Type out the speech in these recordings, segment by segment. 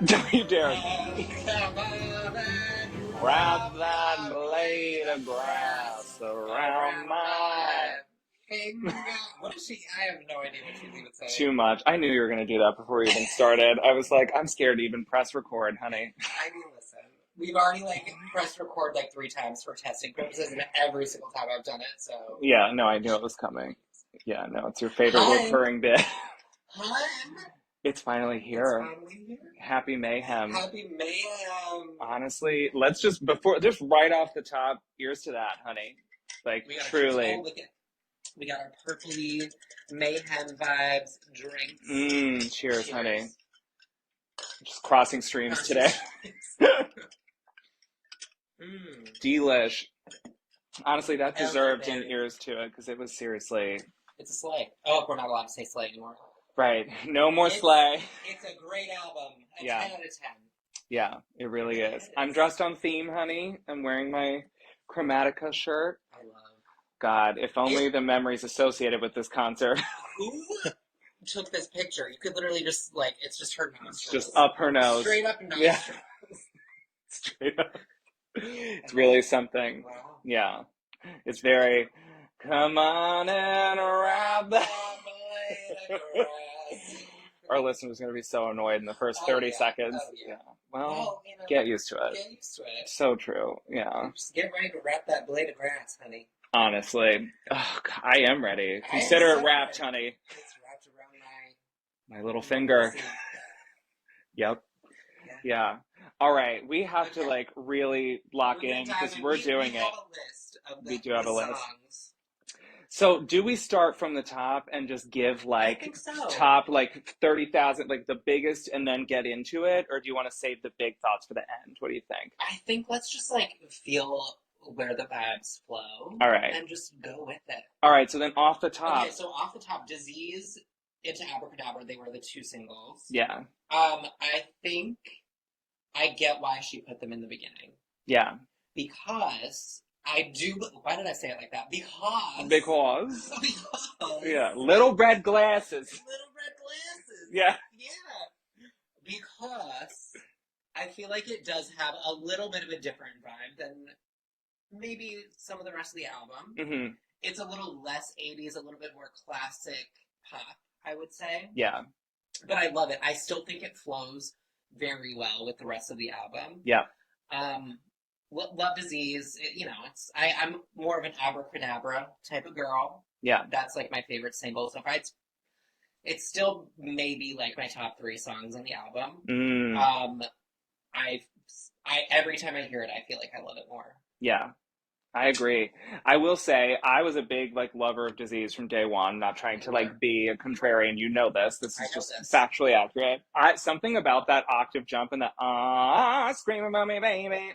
Don't you dare Come on and wrap wrap that that blade blade of of grass grass around around my... my finger. What is she? I have no idea what she's even saying. Too much. I knew you were going to do that before we even started. I was like, I'm scared to even press record, honey. I mean, listen, we've already pressed record 3 times for testing purposes, and every single time I've done it. So Yeah, no, I knew it was coming. Yeah, no, it's your favorite Hun, recurring bit. hun, It's finally it's here. finally here. Happy Mayhem. Happy Mayhem. Honestly, let's just right off the top, here's to that, honey. Like, We got truly. we got our purpley Mayhem vibes drinks. Cheers, honey. Just crossing streams today. Delish. Honestly, that deserved an ears to it because it was seriously. It's a sleigh. Oh, we're not allowed to say sleigh anymore. Right. No more sleigh. It's a great album. A 10 out of 10. Yeah, it really is. I'm dressed on theme, honey. I'm wearing my Chromatica shirt. I love. God, if only the memories associated with this concert. Who took this picture? You could literally just, it's just her nostrils. It's just up her nose. Straight up nostrils. Yeah. Straight up. It's really something. Wow. Yeah. It's very, come on and wrap that blade of grass. Our listeners are going to be so annoyed in the first 30 seconds. Oh, yeah. Well, get used to it. Get used to it. So true. Yeah. Just get ready to wrap that blade of grass, honey. Honestly. Oh, I am ready. Consider it wrapped, honey. It's wrapped around my little finger. Yep. Yeah. All right. We have to really lock in because we're doing it. We do have a list. So do we start from the top and just give I think so. top 30,000, the biggest, and then get into it? Or do you want to save the big thoughts for the end? What do you think? I think let's just feel where the vibes flow. All right. And just go with it. All right. So then off the top. Okay, so off the top, Disease into Abracadabra, they were the 2 singles. Yeah. I think I get why she put them in the beginning. Yeah. Because I do. Why did I say it like that? Because. Yeah. Little red glasses. Little red glasses. Yeah. Yeah. Because I feel like it does have a little bit of a different vibe than maybe some of the rest of the album. Mm-hmm. It's a little less 80s, a little bit more classic pop, I would say. Yeah. But I love it. I still think it flows very well with the rest of the album. Yeah. Love Disease, I'm more of an Abracadabra type of girl. Yeah. That's my favorite single so far. It's still maybe my top 3 songs on the album. I every time I hear it, I feel like I love it more. Yeah. I agree. I will say I was a big lover of Disease from day one, not trying to be a contrarian. You know this. This is just factually accurate. Something about that octave jump and that scream about me, baby.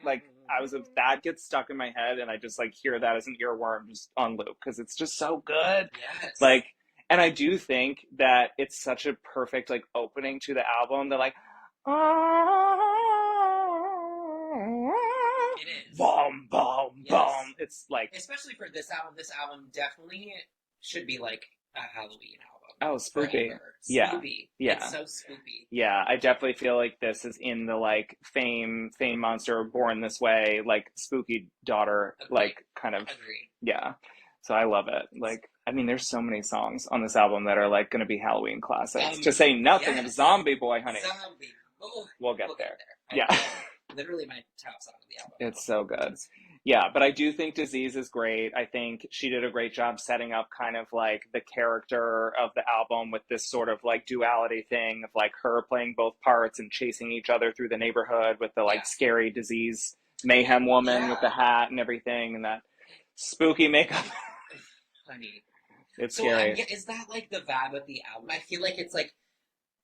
That gets stuck in my head and I just hear that as an earworm just on loop because it's just so good. Yes. And I do think that it's such a perfect opening to the album. They're it is. Boom, boom, boom. It's especially for this album definitely should be a Halloween album. Oh, spooky. Forever. Yeah. Spoopy. Yeah. It's so spoopy. Yeah, I definitely feel like this is in the Fame Monster, Born This Way, spooky daughter, kind of. Agreed. Yeah. So I love it. There's so many songs on this album that are going to be Halloween classics. To say nothing of Zombie Boy, honey. Zombie Boy. We'll get there. Yeah. Literally my top song of the album. It's so good. Yeah, but I do think Disease is great. I think she did a great job setting up kind of the character of the album with this sort of duality thing of her playing both parts and chasing each other through the neighborhood with the scary Disease Mayhem woman with the hat and everything and that spooky makeup. Honey. It's scary. Is that the vibe of the album? I feel like it's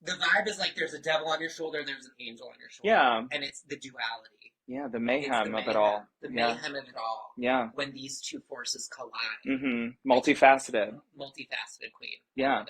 the vibe is there's a devil on your shoulder, there's an angel on your shoulder. Yeah. And it's the duality. Yeah, the mayhem of it all. The mayhem of it all. Yeah. When these 2 forces collide. Mm-hmm. Multifaceted Multifaceted queen. Yeah.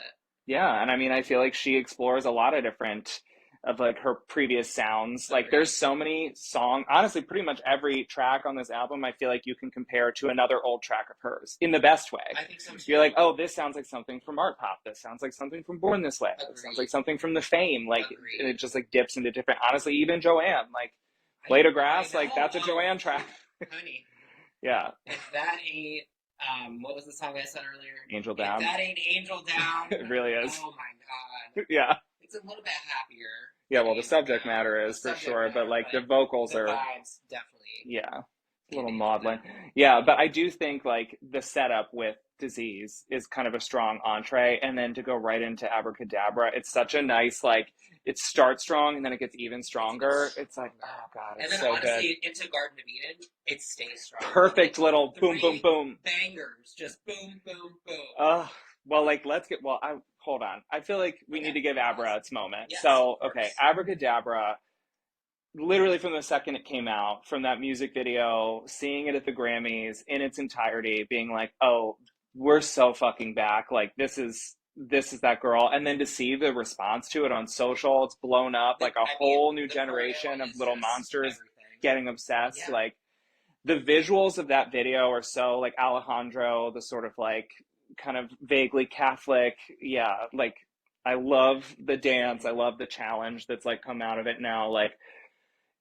Yeah, and I feel like she explores a lot of different of like her previous sounds. Like there's so many songs, honestly, pretty much every track on this album, I feel like you can compare to another old track of hers in the best way. I think so too. You're like, oh, this sounds like something from Art Pop. This sounds like something from Born This Way. This sounds like something from The Fame. Like, and it just like dips into different, honestly, even Joanne, like Blade of Grass, like that's a Joanne track. Honey. Yeah. If that ain't, what was the song I said earlier? Angel Down. If that ain't Angel Down. It really is. Oh my God. Yeah. It's a little bit happier. Yeah, well, the subject matter is for sure, but like the vocals are. The vibes, definitely. Yeah. A little maudlin. Yeah, but I do think like the setup with Disease is kind of a strong entree, and then to go right into Abracadabra, it's such a nice, like, it starts strong and then it gets even stronger. It's like, oh God, it's so good. And then honestly, into Garden of Eden, it stays strong. Perfect little boom, boom, boom. Bangers, just boom, boom, boom. Well, like, hold on. I feel like we need to give Abra its moment. Yes, so, okay, Abracadabra, literally from the second it came out, from that music video, seeing it at the Grammys in its entirety, being like, oh, we're so fucking back. Like, this is that girl. And then to see the response to it on social, it's blown up, like a whole new generation of little monsters getting obsessed. Yeah. Like, the visuals of that video are so, like, Alejandro, the sort of, like, kind of vaguely Catholic. Yeah, like, I love the dance. I love the challenge that's, like, come out of it now. Like,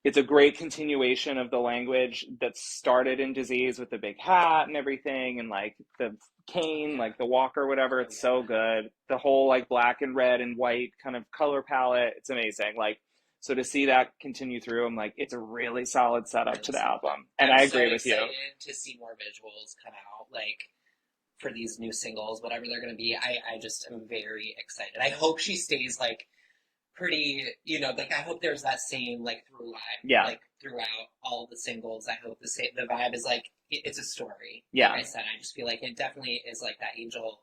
it's a great continuation of the language that started in Disease with the big hat and everything, and like the cane, like the walker, whatever. It's so good. The whole like black and red and white kind of color palette, it's amazing. Like, so to see that continue through, I'm like, it's a really solid setup to the album. And I agree with you. To see more visuals come out, like for these new singles, whatever they're going to be. I just am very excited. I hope she stays like pretty, like I hope there's that same like through line, like throughout all the singles. I hope the vibe is like it's a story. Yeah, like I said, I just feel like it definitely is like that angel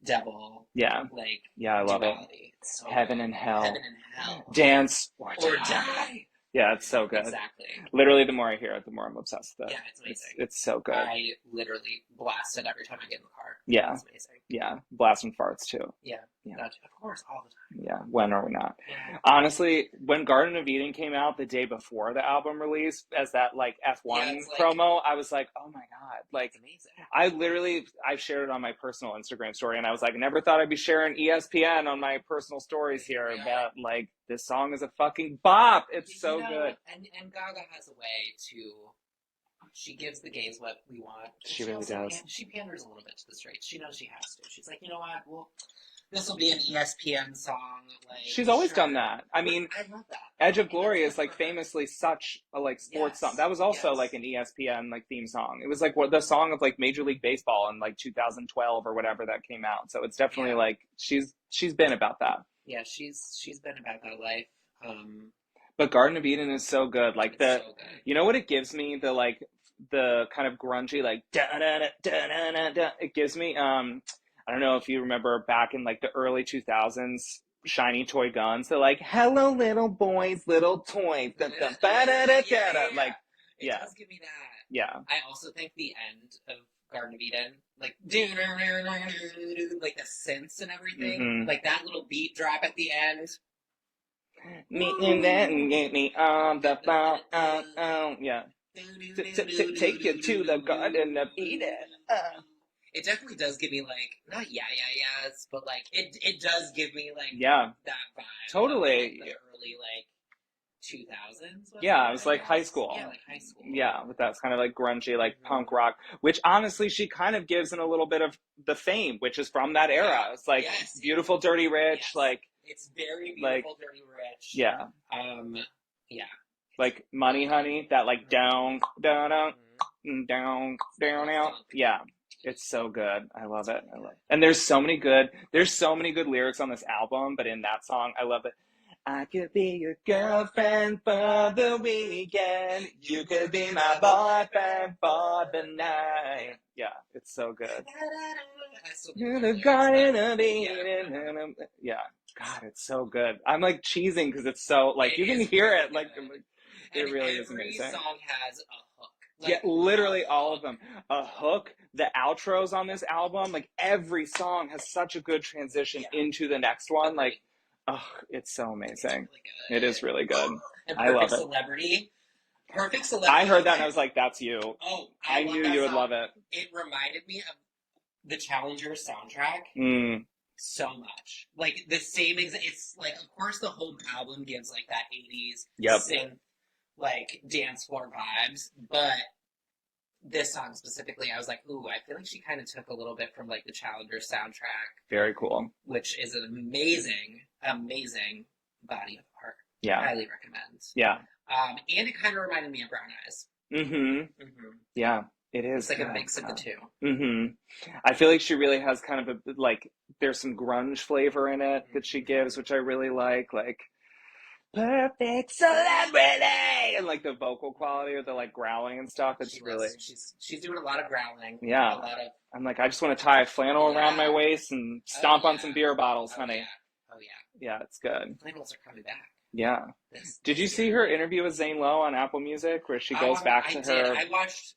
devil. Yeah, like I love duality. It. So Heaven and hell, dance or die. Yeah, it's so good. Exactly. Literally, the more I hear it, the more I'm obsessed with it. Yeah, it's amazing. It's so good. I literally blast it every time I get in the car. Yeah. It's amazing. Yeah. Blasting farts, too. Yeah. Of course, all the time. Yeah. When are we not? Yeah. Honestly, when Garden of Eden came out the day before the album release as that, like, F1 promo, I was like, oh, my God. Like, it's amazing. I shared it on my personal Instagram story, and I was like, never thought I'd be sharing ESPN on my personal stories here, but, like, this song is a fucking bop. It's so good. And Gaga has a way to, she gives the gays what we want. She really does. She panders a little bit to the straights. She knows she has to. She's like, you know what? Well, this will be an ESPN song. Like, she's always done that. I mean, I love that. Edge of Glory is like famously such a like sports song. That was also like an ESPN like theme song. It was like the song of like Major League Baseball in like 2012 or whatever that came out. So it's definitely like she's been about that. Yeah, she's been about that life. But Garden of Eden is so good. Like you know what it gives me? The kind of grungy like da da da da da da. It gives me I don't know if you remember back in like the early 2000s, shiny toy guns. They're like, "Hello, little boys, little toys." Like, it does give me that. Yeah. I also think the end of Garden of Eden, like the synths and everything, like that little beat drop at the end. Me and then get me on the phone. Yeah. Take you to the Garden of Eden. It definitely does give me like not yes, but like it does give me like that vibe. Totally. Like, the early like 2000s. Yeah, it was like high school. Yeah, like high school. Yeah, with that kind of like grungy like punk rock, which honestly she kind of gives in a little bit of The Fame, which is from that era. Yeah. It's like Beautiful, Dirty, Rich. Like it's very beautiful, dirty, rich. Yeah. Yeah. Like Money, Honey. That like down, down, down, down, down, out. Yeah. It's so good. I love it. And there's so many good lyrics on this album, but in that song, I love it. I could be your girlfriend for the weekend. You could be my boyfriend for the night. Yeah, it's so good. You're the Garden of Eden. Yeah, God, it's so good. I'm like cheesing because it's so like you can hear it. Like it really is amazing. Every song has a hook. Yeah, literally all of them. A hook, the outros on this album, like every song has such a good transition into the next one. Like, Oh, it's so It's amazing. really good. It is really good. And I love Perfect it. Celebrity. Perfect Celebrity. I heard that and I was like, that's you. Oh, I love knew that you would song. love it. It reminded me of the Challenger soundtrack so much. Like the same exact. It's like, of course, the whole album gives like that 80s Yep. synth, like dance floor vibes, but this song specifically, I was like, ooh, I feel like she kind of took a little bit from like the Challenger soundtrack, Very cool. which is an amazing, amazing body of art. Yeah. Highly recommend. Yeah. And it kind of reminded me of Brown Eyes. Yeah, it is. It's like a mix of the two. I feel like she really has kind of a, like, there's some grunge flavor in it that she gives, which I really like perfect celebrity, and like the vocal quality or the like growling and stuff. It's really, she's doing a lot of growling. Yeah. A lot of. I'm like, I just want to tie a flannel around my waist and stomp on some beer bottles, honey. Oh yeah. Yeah, it's good. Flannels are coming back. Yeah. Did you see her interview with Zane Lowe on Apple Music where she goes back to her? I watched.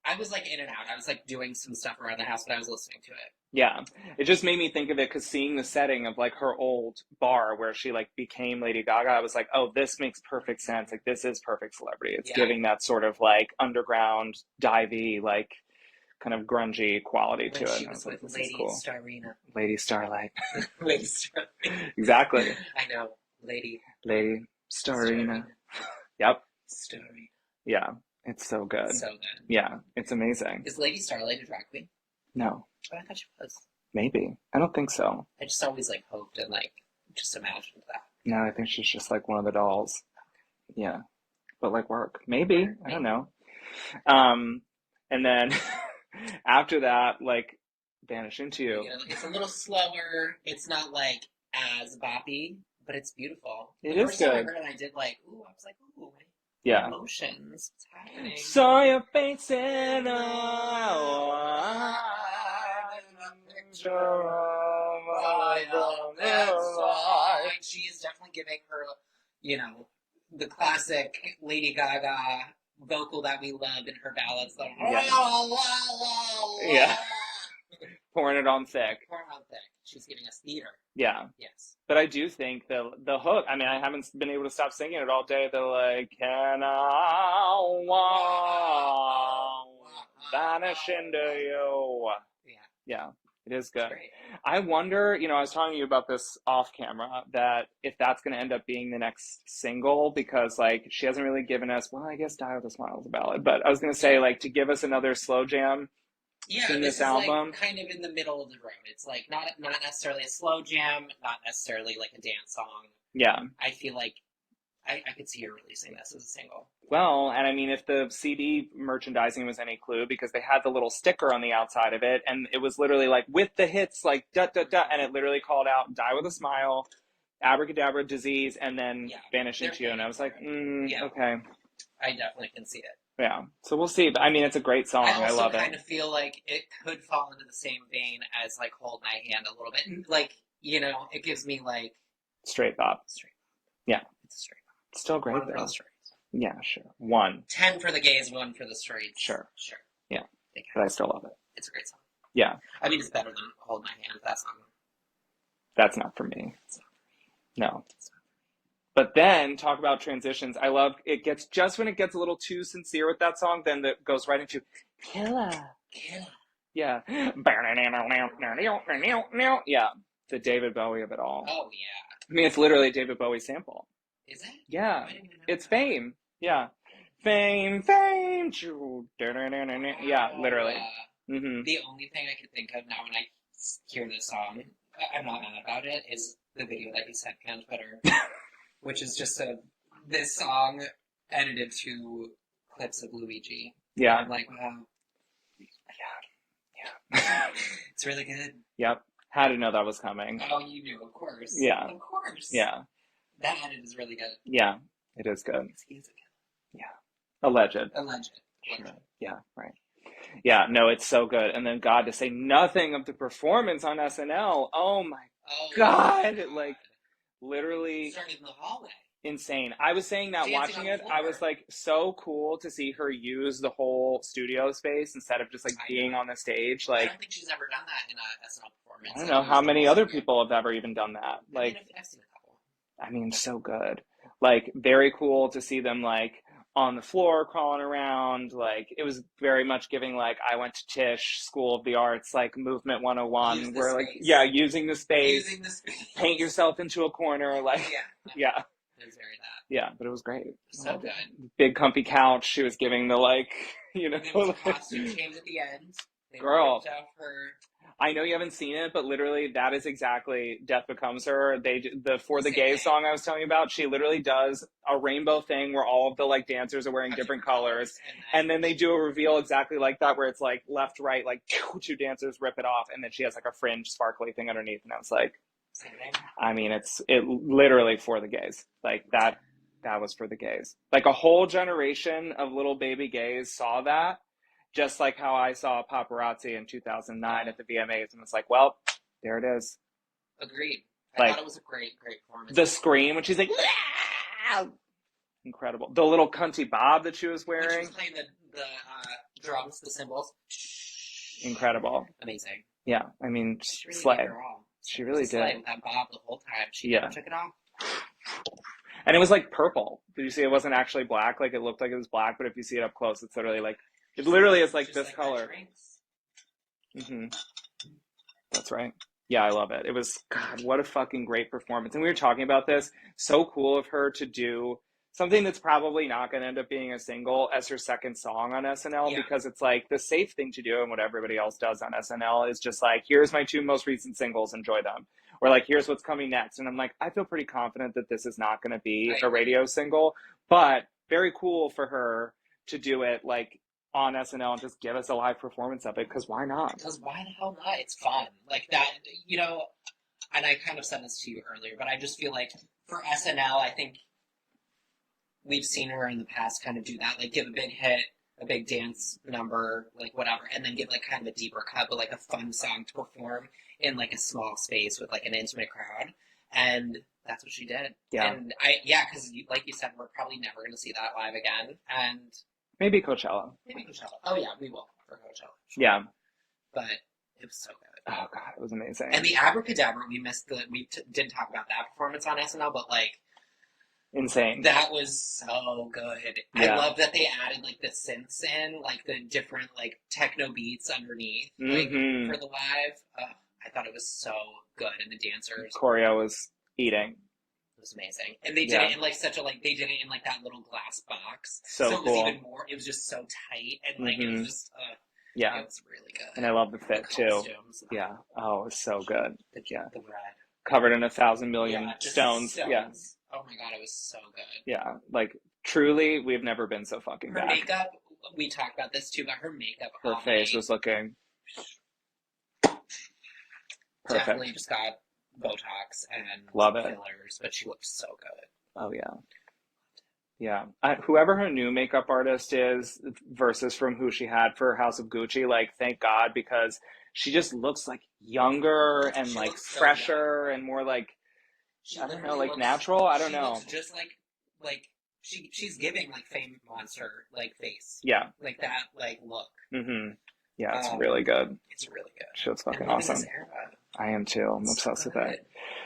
I was like in and out. I was like doing some stuff around the house, but I was listening to it. Yeah, it just made me think of it because seeing the setting of like her old bar where she like became Lady Gaga, I was like, oh, this makes perfect sense. Like this is Perfect Celebrity. It's giving that sort of like underground, divey, like kind of grungy quality to it. She was like, with Lady Starina. Lady Starlight. Lady Starlight. Exactly. I know. Lady Starina. Yep. Starina. Yeah, it's so good. So good. Yeah, it's amazing. Is Lady Starlight a drag queen? No. Oh, I thought she was. Maybe. I don't think so. I just always like hoped and like just imagined that. No, I think she's just like one of the dolls. Yeah. But like work. Maybe. I don't know. And then after that, like Vanish Into You. It's a little slower. It's not like as boppy, but it's beautiful. It the is first good. time I heard it, I did like, ooh, I was like, ooh, yeah. Emotions. What's happening? Saw your face in a picture She is definitely giving her, you know, the classic Lady Gaga vocal that we love in her ballads. Like, yeah. Pouring it on thick. She's giving us theater. Yeah. Yes. But I do think the hook, I mean, I haven't been able to stop singing it all day. They're like, can I vanish into you? Yeah, it is good. I wonder, you know, I was talking to you about this off camera, that if that's going to end up being the next single, because like she hasn't really given us, well, I guess Die With A Smile is a ballad, but I was going to say like to give us another slow jam. Yeah, this is album, like kind of in the middle of the road. It's like not necessarily a slow jam, not necessarily like a dance song. Yeah. I feel like I could see her releasing this as a single. Well, and I mean, if the CD merchandising was any clue, because they had the little sticker on the outside of it, and it was literally like, with the hits, like, da-da-da, and it literally called out Die With A Smile, Abracadabra, Disease, and then Vanish Into You, and I was like, okay. I definitely can see it. Yeah, so we'll see. But I mean, it's a great song. I love it. I kind of feel like it could fall into the same vein as like Hold My Hand a little bit. Like, you know, it gives me like straight bop. Yeah, it's a straight bop. It's still great One though. For the straights. Yeah, sure. 1. 10 for the gays, 1 for the straights. Sure. Yeah, but I still love it. It's a great song. Yeah. I mean, it's better than Hold My Hand. That's not for me. No. But then, talk about transitions. I love, it gets, just when it gets a little too sincere with that song, then it goes right into Killer. Yeah. Yeah. The David Bowie of it all. Oh, yeah. I mean, it's literally a David Bowie sample. Is it? Yeah. It's Fame. Yeah. Fame. Yeah, literally. The only thing I can think of now when I hear this song, I'm not mad about it, is the video that you sent me on Twitter. Which is just this song edited to clips of Luigi. Yeah. I'm like, wow. Yeah. It's really good. Yep. Had to know that was coming. Oh, you knew, of course. Yeah. Of course. Yeah. That edit is really good. Yeah, it is good. He's a killer. Yeah. Alleged. Sure. Yeah, right. Yeah, no, it's so good. And then God, to say nothing of the performance on SNL. Oh my God. Like, literally started in the hallway. Insane. I was saying that watching it, I was like, so cool to see her use the whole studio space instead of just like being on the stage. Like, I don't think she's ever done that in a SNL performance. I don't know how many other people have ever even done that. Like, I've seen a couple. I mean, so good. Like, very cool to see them like on the floor crawling around. Like, it was very much giving like I went to Tisch School of the Arts, like movement Use 101, the where like space. yeah, using the space, Using the space. paint yourself into a corner, like Yeah. yeah, It was very that. yeah. But it was great. So good. Big comfy couch. She was giving the like, you know, And there was a costume change at the end. They girl. ripped off her. I know you haven't seen it, but literally that is exactly Death Becomes Her. The For the Same Gay thing. song I was telling you about, she literally does a rainbow thing where all of the like dancers are wearing different colors, and then they do a reveal exactly like that where it's like left, right, like two dancers rip it off, and then she has like a fringe sparkly thing underneath, and I was like, Same thing. I mean, it literally for the gays, like that was for the gays. Like a whole generation of little baby gays saw that. Just like how I saw Paparazzi in 2009 at the VMAs, and it's like, well, there it is. Agreed. I Like, thought it was a great performance. the scream when she's like, "Ah!" Incredible. The little cunty bob that she was When she wearing, was playing the drums, the cymbals. incredible. Amazing. Yeah, I mean, She really slay. did her all. She really Slay did. with that bob the whole time. She Yeah. never took it off. And it was like purple. Did you see it wasn't actually black? Like it looked like it was black, but if you see it up close, it's literally like, it literally is like Just this like color. Mm-hmm. That's right. Yeah, I love it. It was, God, what a fucking great performance. And we were talking about this. So cool of her to do something that's probably not going to end up being a single as her second song on SNL, Yeah. because it's like the safe thing to do, and what everybody else does on SNL is just like, here's my 2 most recent singles, enjoy them. Or like, here's what's coming next. And I'm like, I feel pretty confident that this is not going to be a radio single, but very cool for her to do it like on SNL and just give us a live performance of it, because why not? Because why the hell not? It's fun. Like that, you know, and I kind of said this to you earlier, but I just feel like for SNL, I think we've seen her in the past kind of do that, like give a big hit, a big dance number, like whatever, and then give like kind of a deeper cut, but like a fun song to perform in like a small space with like an intimate crowd. And that's what she did. Yeah. And because like you said, we're probably never going to see that live again. And maybe Coachella. Oh yeah, we will for Coachella. Sure. Yeah. But it was so good. Oh God, it was amazing. And the Abracadabra, we didn't talk about that performance on SNL, but like insane. That was so good. Yeah. I love that they added like the synths in, like the different like techno beats underneath, like for the live. I thought it was so good, and the dancers. Choreo was eating. It was amazing, and they did it in like such a they did it in like that little glass box. So it cool. was even more. It was just so tight, and like it was just. Yeah. It was really good. And I love the fit too. Yeah. Oh, it was so good. The red. Covered in 1,000 million stones. Yeah. Oh my God, it was so good. Yeah. Like truly, we've never been so fucking her back. Makeup, we talked about this too, but her makeup. Her face was looking perfect. Definitely just got Botox and love it. fillers, but she looked so good. Oh yeah. Yeah. Whoever her new makeup artist is versus from who she had for House of Gucci, like, thank God, because she just looks like younger and she like fresher and more like, I don't know, like natural. I don't know. Just like she's giving like Fame Monster like face. Yeah. Like that like look. Mm-hmm. Yeah, it's really good. It's really good. She was fucking awesome. I am too. I'm obsessed with it. Good.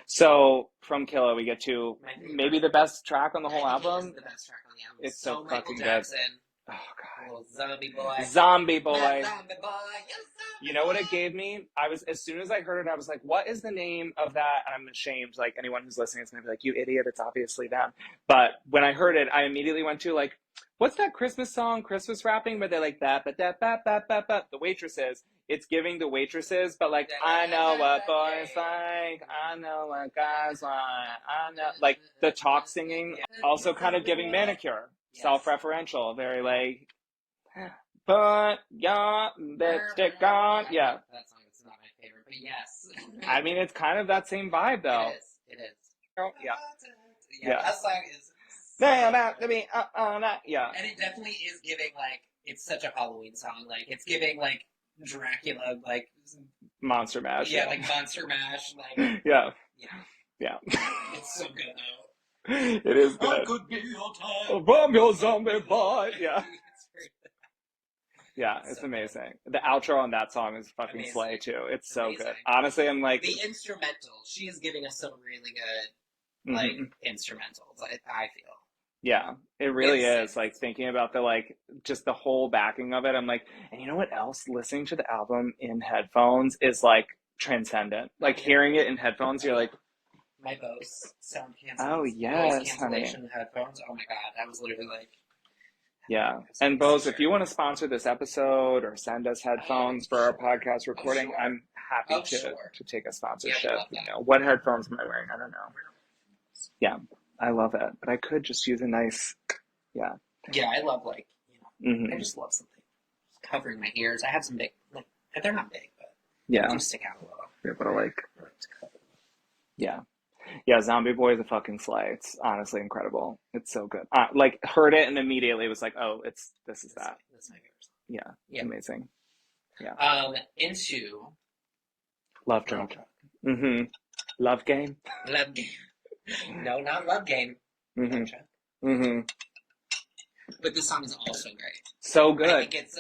So from Killa, we get to maybe the best track on the whole album. The best track on the album. It's so fucking Jackson. good. Oh God. Little zombie boy. Zombie boy. Zombie boy. You know what it gave me? I was, as soon as I heard it, I was like, what is the name of that? And I'm ashamed, like anyone who's listening is gonna be like, you idiot, it's obviously them. But when I heard it, I immediately went to like, what's that Christmas song, Christmas rapping, where they're like that, the waitresses. It's giving the waitresses, but like, I know what boys like, I know what guys like, I know, like the talk singing, also kind of giving Manicure, self-referential, very like, put your lipstick on, yeah. That song is not my favorite, but yes. I mean, it's kind of that same vibe though. It is. Oh, yeah. That song is. Yeah. And it definitely is giving like, it's such a Halloween song. Like, it's giving like Dracula, like Monster Mash. Yeah, like Monster Mash. Like, yeah. It's so good though. It is good. I could be your time. From your zombie boy. Yeah. Yeah, it's amazing. The outro on that song is fucking slay too. It's so good. Honestly, I'm like the instrumental. She is giving us some really good like instrumentals. I feel. Yeah, it really It's is. Like thinking about the like just the whole backing of it. I'm like, and you know what else? Listening to the album in headphones is like transcendent. Like hearing it in headphones, you're like, my Bose sound oh noise yes, honey. cancellation headphones. Oh my god, I was literally like, Yeah. And Bose, if you want to sponsor this episode or send us headphones for our podcast recording, I'm happy to take a sponsorship. You know, what headphones am I wearing? I don't know. Yeah, I love it, but I could just use a nice, yeah. Yeah, I love like, I just love something covering my ears. I have some big, like, they're not big, but they do stick out a little. You're able to like, yeah. Yeah, Zombie Boy is a fucking slay. It's honestly incredible. It's so good. Like heard it and immediately was like, oh, this is that. That's my favorite song. Yeah, amazing. Yeah. Into Love Drunk. Love Game. Love Game. No, not Love Game. But this song is also great. So good. I think it's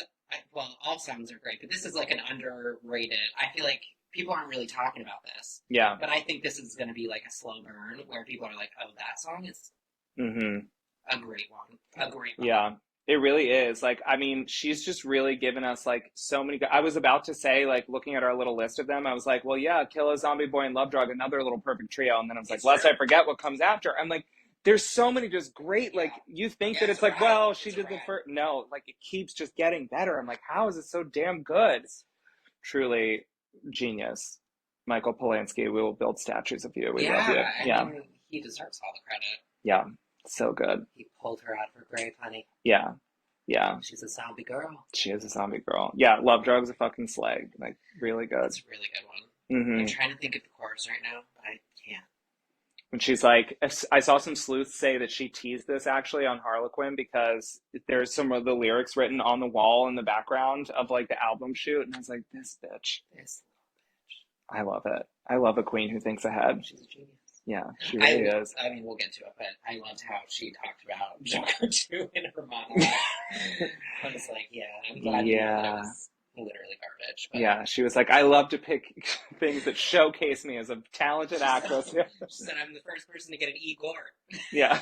all songs are great, but this is like an underrated. I feel like people aren't really talking about this. Yeah. But I think this is going to be like a slow burn where people are like, oh, that song is a great one. A great one. Yeah, it really is. Like, I mean, she's just really given us like so many. I was about to say, like, looking at our little list of them, I was like, well, yeah, Killa, Zombie Boy, and Love Drug, another little perfect trio. And then I was like, lest I forget what comes after. I'm like, there's so many just great, like, you think that it's like, well, she did the first. No, like, it keeps just getting better. I'm like, how is it so damn good? Truly genius. Michael Polanski, we will build statues of you. We love you. I mean, he deserves all the credit. Yeah, so good. He pulled her out of her grave, honey. Yeah. She's a zombie girl. She is a zombie girl. Yeah, Love Drug's a fucking slag. Like, really good. That's a really good one. I'm trying to think of the chorus right now, but I can't. And she's like, I saw some sleuths say that she teased this actually on Harlequin because there's some of the lyrics written on the wall in the background of like the album shoot. And I was like, this bitch. I love it. I love a queen who thinks ahead. She's a genius. Yeah, she really is. I mean, we'll get to it, but I loved how she talked about Gaga too in her monologue. I was like, yeah, I'm glad it was literally garbage. But yeah, she was like, I love to pick things that showcase me as a talented actress. She said, I'm the first person to get an Igor. Yeah.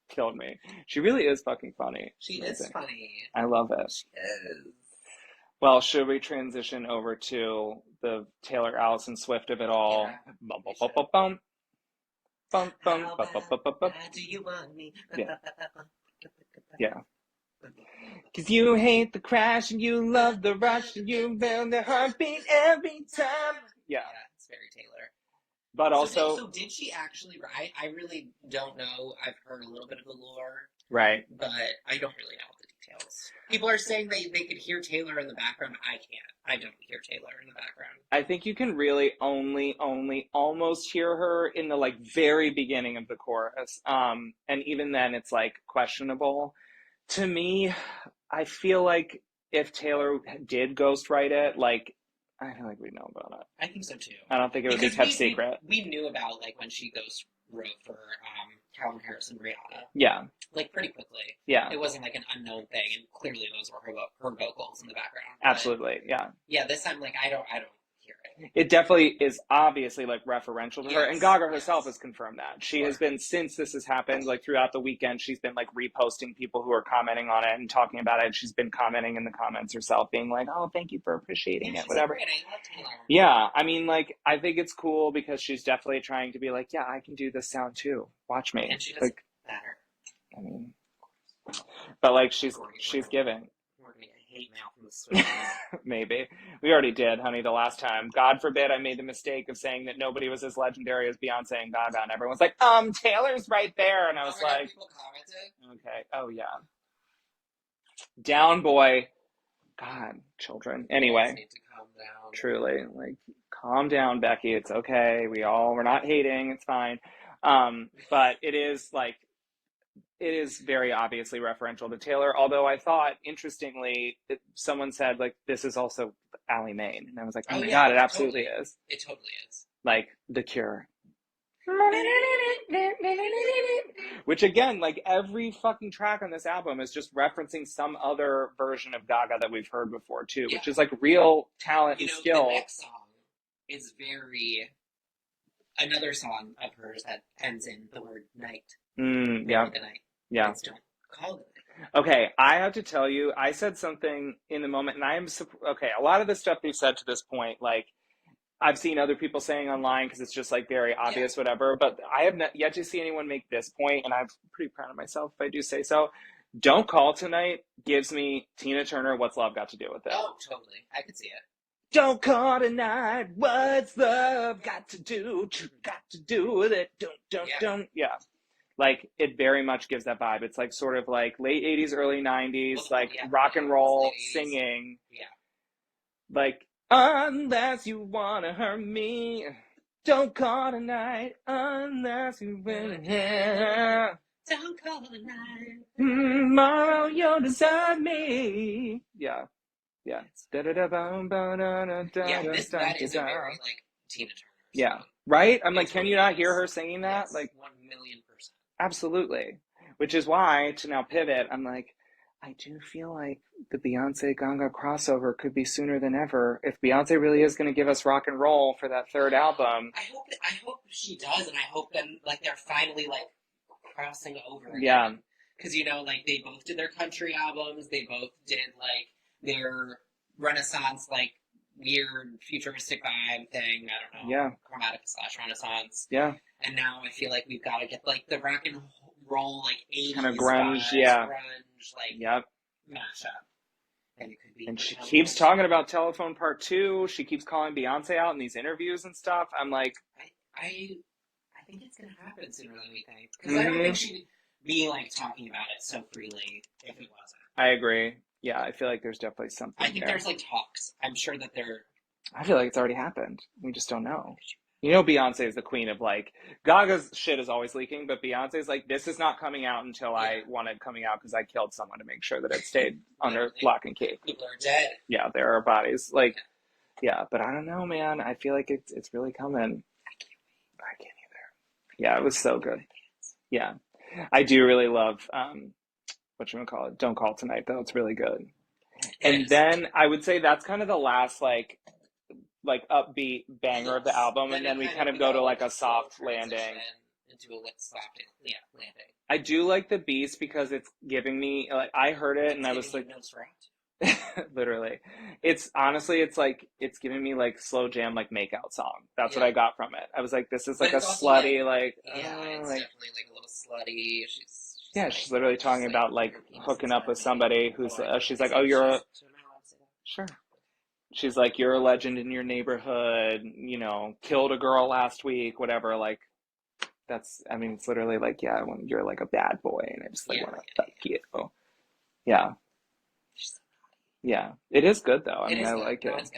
Killed me. She really is fucking funny. She is funny. I love it. She is. Well, should we transition over to the Taylor Allison Swift of it all? Yeah. Bum, bum, bum, bum, bum. Bum, bum, How bum, bum, bum, bum, bum. do you want me? Yeah. Cause you hate the crash and you love the rush and you feel the heartbeat every time. Yeah. It's very Taylor. But also... So did she actually... I really don't know. I've heard a little bit of the lore. Right. But I don't really know the details. People are saying they could hear Taylor in the background. I can't. I don't hear Taylor in the background. I think you can really only almost hear her in the like very beginning of the chorus. And even then it's like questionable. To me, I feel like if Taylor did ghostwrite it, like I feel like we'd know about it. I think so too. I don't think it would be kept secret. We knew about like when she wrote for Calvin Harris and Rihanna. Yeah. Like pretty quickly. Yeah. It wasn't like an unknown thing, and clearly those were her vocals in the background. Absolutely. Yeah. Yeah. This time, like I don't hear it. It definitely is obviously like referential to her, and Gaga herself has confirmed that. She has been, since this has happened, like throughout the weekend, she's been like reposting people who are commenting on it and talking about it. She's been commenting in the comments herself, being like, "Oh, thank you for appreciating it, whatever." Great. I love Taylor. Yeah, I mean, like I think it's cool because she's definitely trying to be like, "Yeah, I can do this sound too. Watch me." And she does like, better. I mean, but like she's giving. We're gonna get hate mail from the Swiss. Maybe. We already did, honey, the last time. God forbid I made the mistake of saying that nobody was as legendary as Beyonce and Gaga, and everyone's like, Taylor's right there. And I was like, people commented? Okay. Oh, yeah. Down, boy. God, children. Anyway. Need to calm down. Truly. Like, calm down, Becky. It's okay. We're not hating. It's fine. But it is like, it is very obviously referential to Taylor, although I thought, interestingly, someone said, like, this is also Ally Main. And I was like, oh my God, it absolutely is. It totally is. Like, The Cure. Which, again, like, every fucking track on this album is just referencing some other version of Gaga that we've heard before, too, which is, like, real talent and skill. The next song is very another song of hers that ends in the word night. Yeah. The night. Yeah. It's don't call it night. Okay, I have to tell you, I said something in the moment, and okay. A lot of the stuff they've said to this point, like I've seen other people saying online because it's just like very obvious, whatever. But I have not yet to see anyone make this point, and I'm pretty proud of myself if I do say so. Don't Call Tonight gives me Tina Turner. What's love got to do with it? Oh, totally. I could see it. Don't call tonight. What's love got to do? Got to do with it. Don't. Yeah. Like, it very much gives that vibe. It's like sort of like late 80s, early 90s, like rock and roll singing. Yeah. Like, unless you want to hurt me, don't call tonight. Unless you really have. Don't call tonight. Tomorrow you'll desert me. Yeah. Yeah. Yeah, that is a very, like, Tina Turner song. Yeah. Right? I'm like, can you not hear her singing that? Yes, like, 1,000,000%. Absolutely. Which is why, to now pivot, I'm like, I do feel like the Beyonce Gaga crossover could be sooner than ever. If Beyonce really is going to give us rock and roll for that third album. I hope she does, and I hope that, like, they're finally, like, crossing over again. Yeah. Because, you know, like, they both did their country albums. They both did, like, their Renaissance, like, weird futuristic vibe thing. I don't know. Yeah. Chromatica/Renaissance. Yeah. And now I feel like we've got to get, like, the rock and roll, like, 80s kind of grunge, vibes, yeah. grunge, like, Yep. mashup. And it could be. And she keeps talking about Telephone Part 2. She keeps calling Beyonce out in these interviews and stuff. I'm like, I think it's gonna happen sooner than we think. Because I don't think she'd be, like, talking about it so freely if it wasn't. I agree. Yeah, I feel like there's definitely something I think there's, like, talks. I'm sure that there. I feel like it's already happened. We just don't know. You know, Beyonce is the queen of, like, Gaga's shit is always leaking, but Beyonce's like, this is not coming out until I want it coming out because I killed someone to make sure that it stayed under lock and key. People are dead. Yeah, there are bodies. Like, yeah, but I don't know, man. I feel like it's really coming. I can't either. Yeah, it was so good. Yeah. I do really love, whatchamacallit, Don't Call Tonight, though. It's really good. And then I would say that's kind of the last, like upbeat banger of the album, and then we kind of go to like a soft landing. Into a soft landing. I do like the Beast because it's giving me, like, I heard it and I was like, literally, it's honestly, it's like, it's giving me like slow jam, like makeout song. That's what I got from it. I was like, this is like a slutty, like, it's definitely like a little slutty. She's literally talking about like hooking up with somebody who's, she's like, oh, sure. She's like, you're a legend in your neighborhood, you know, killed a girl last week, whatever. Like, it's literally like, yeah, when you're like a bad boy and I just like want to fuck you. Yeah. Yeah. It is good though. I mean, I like it.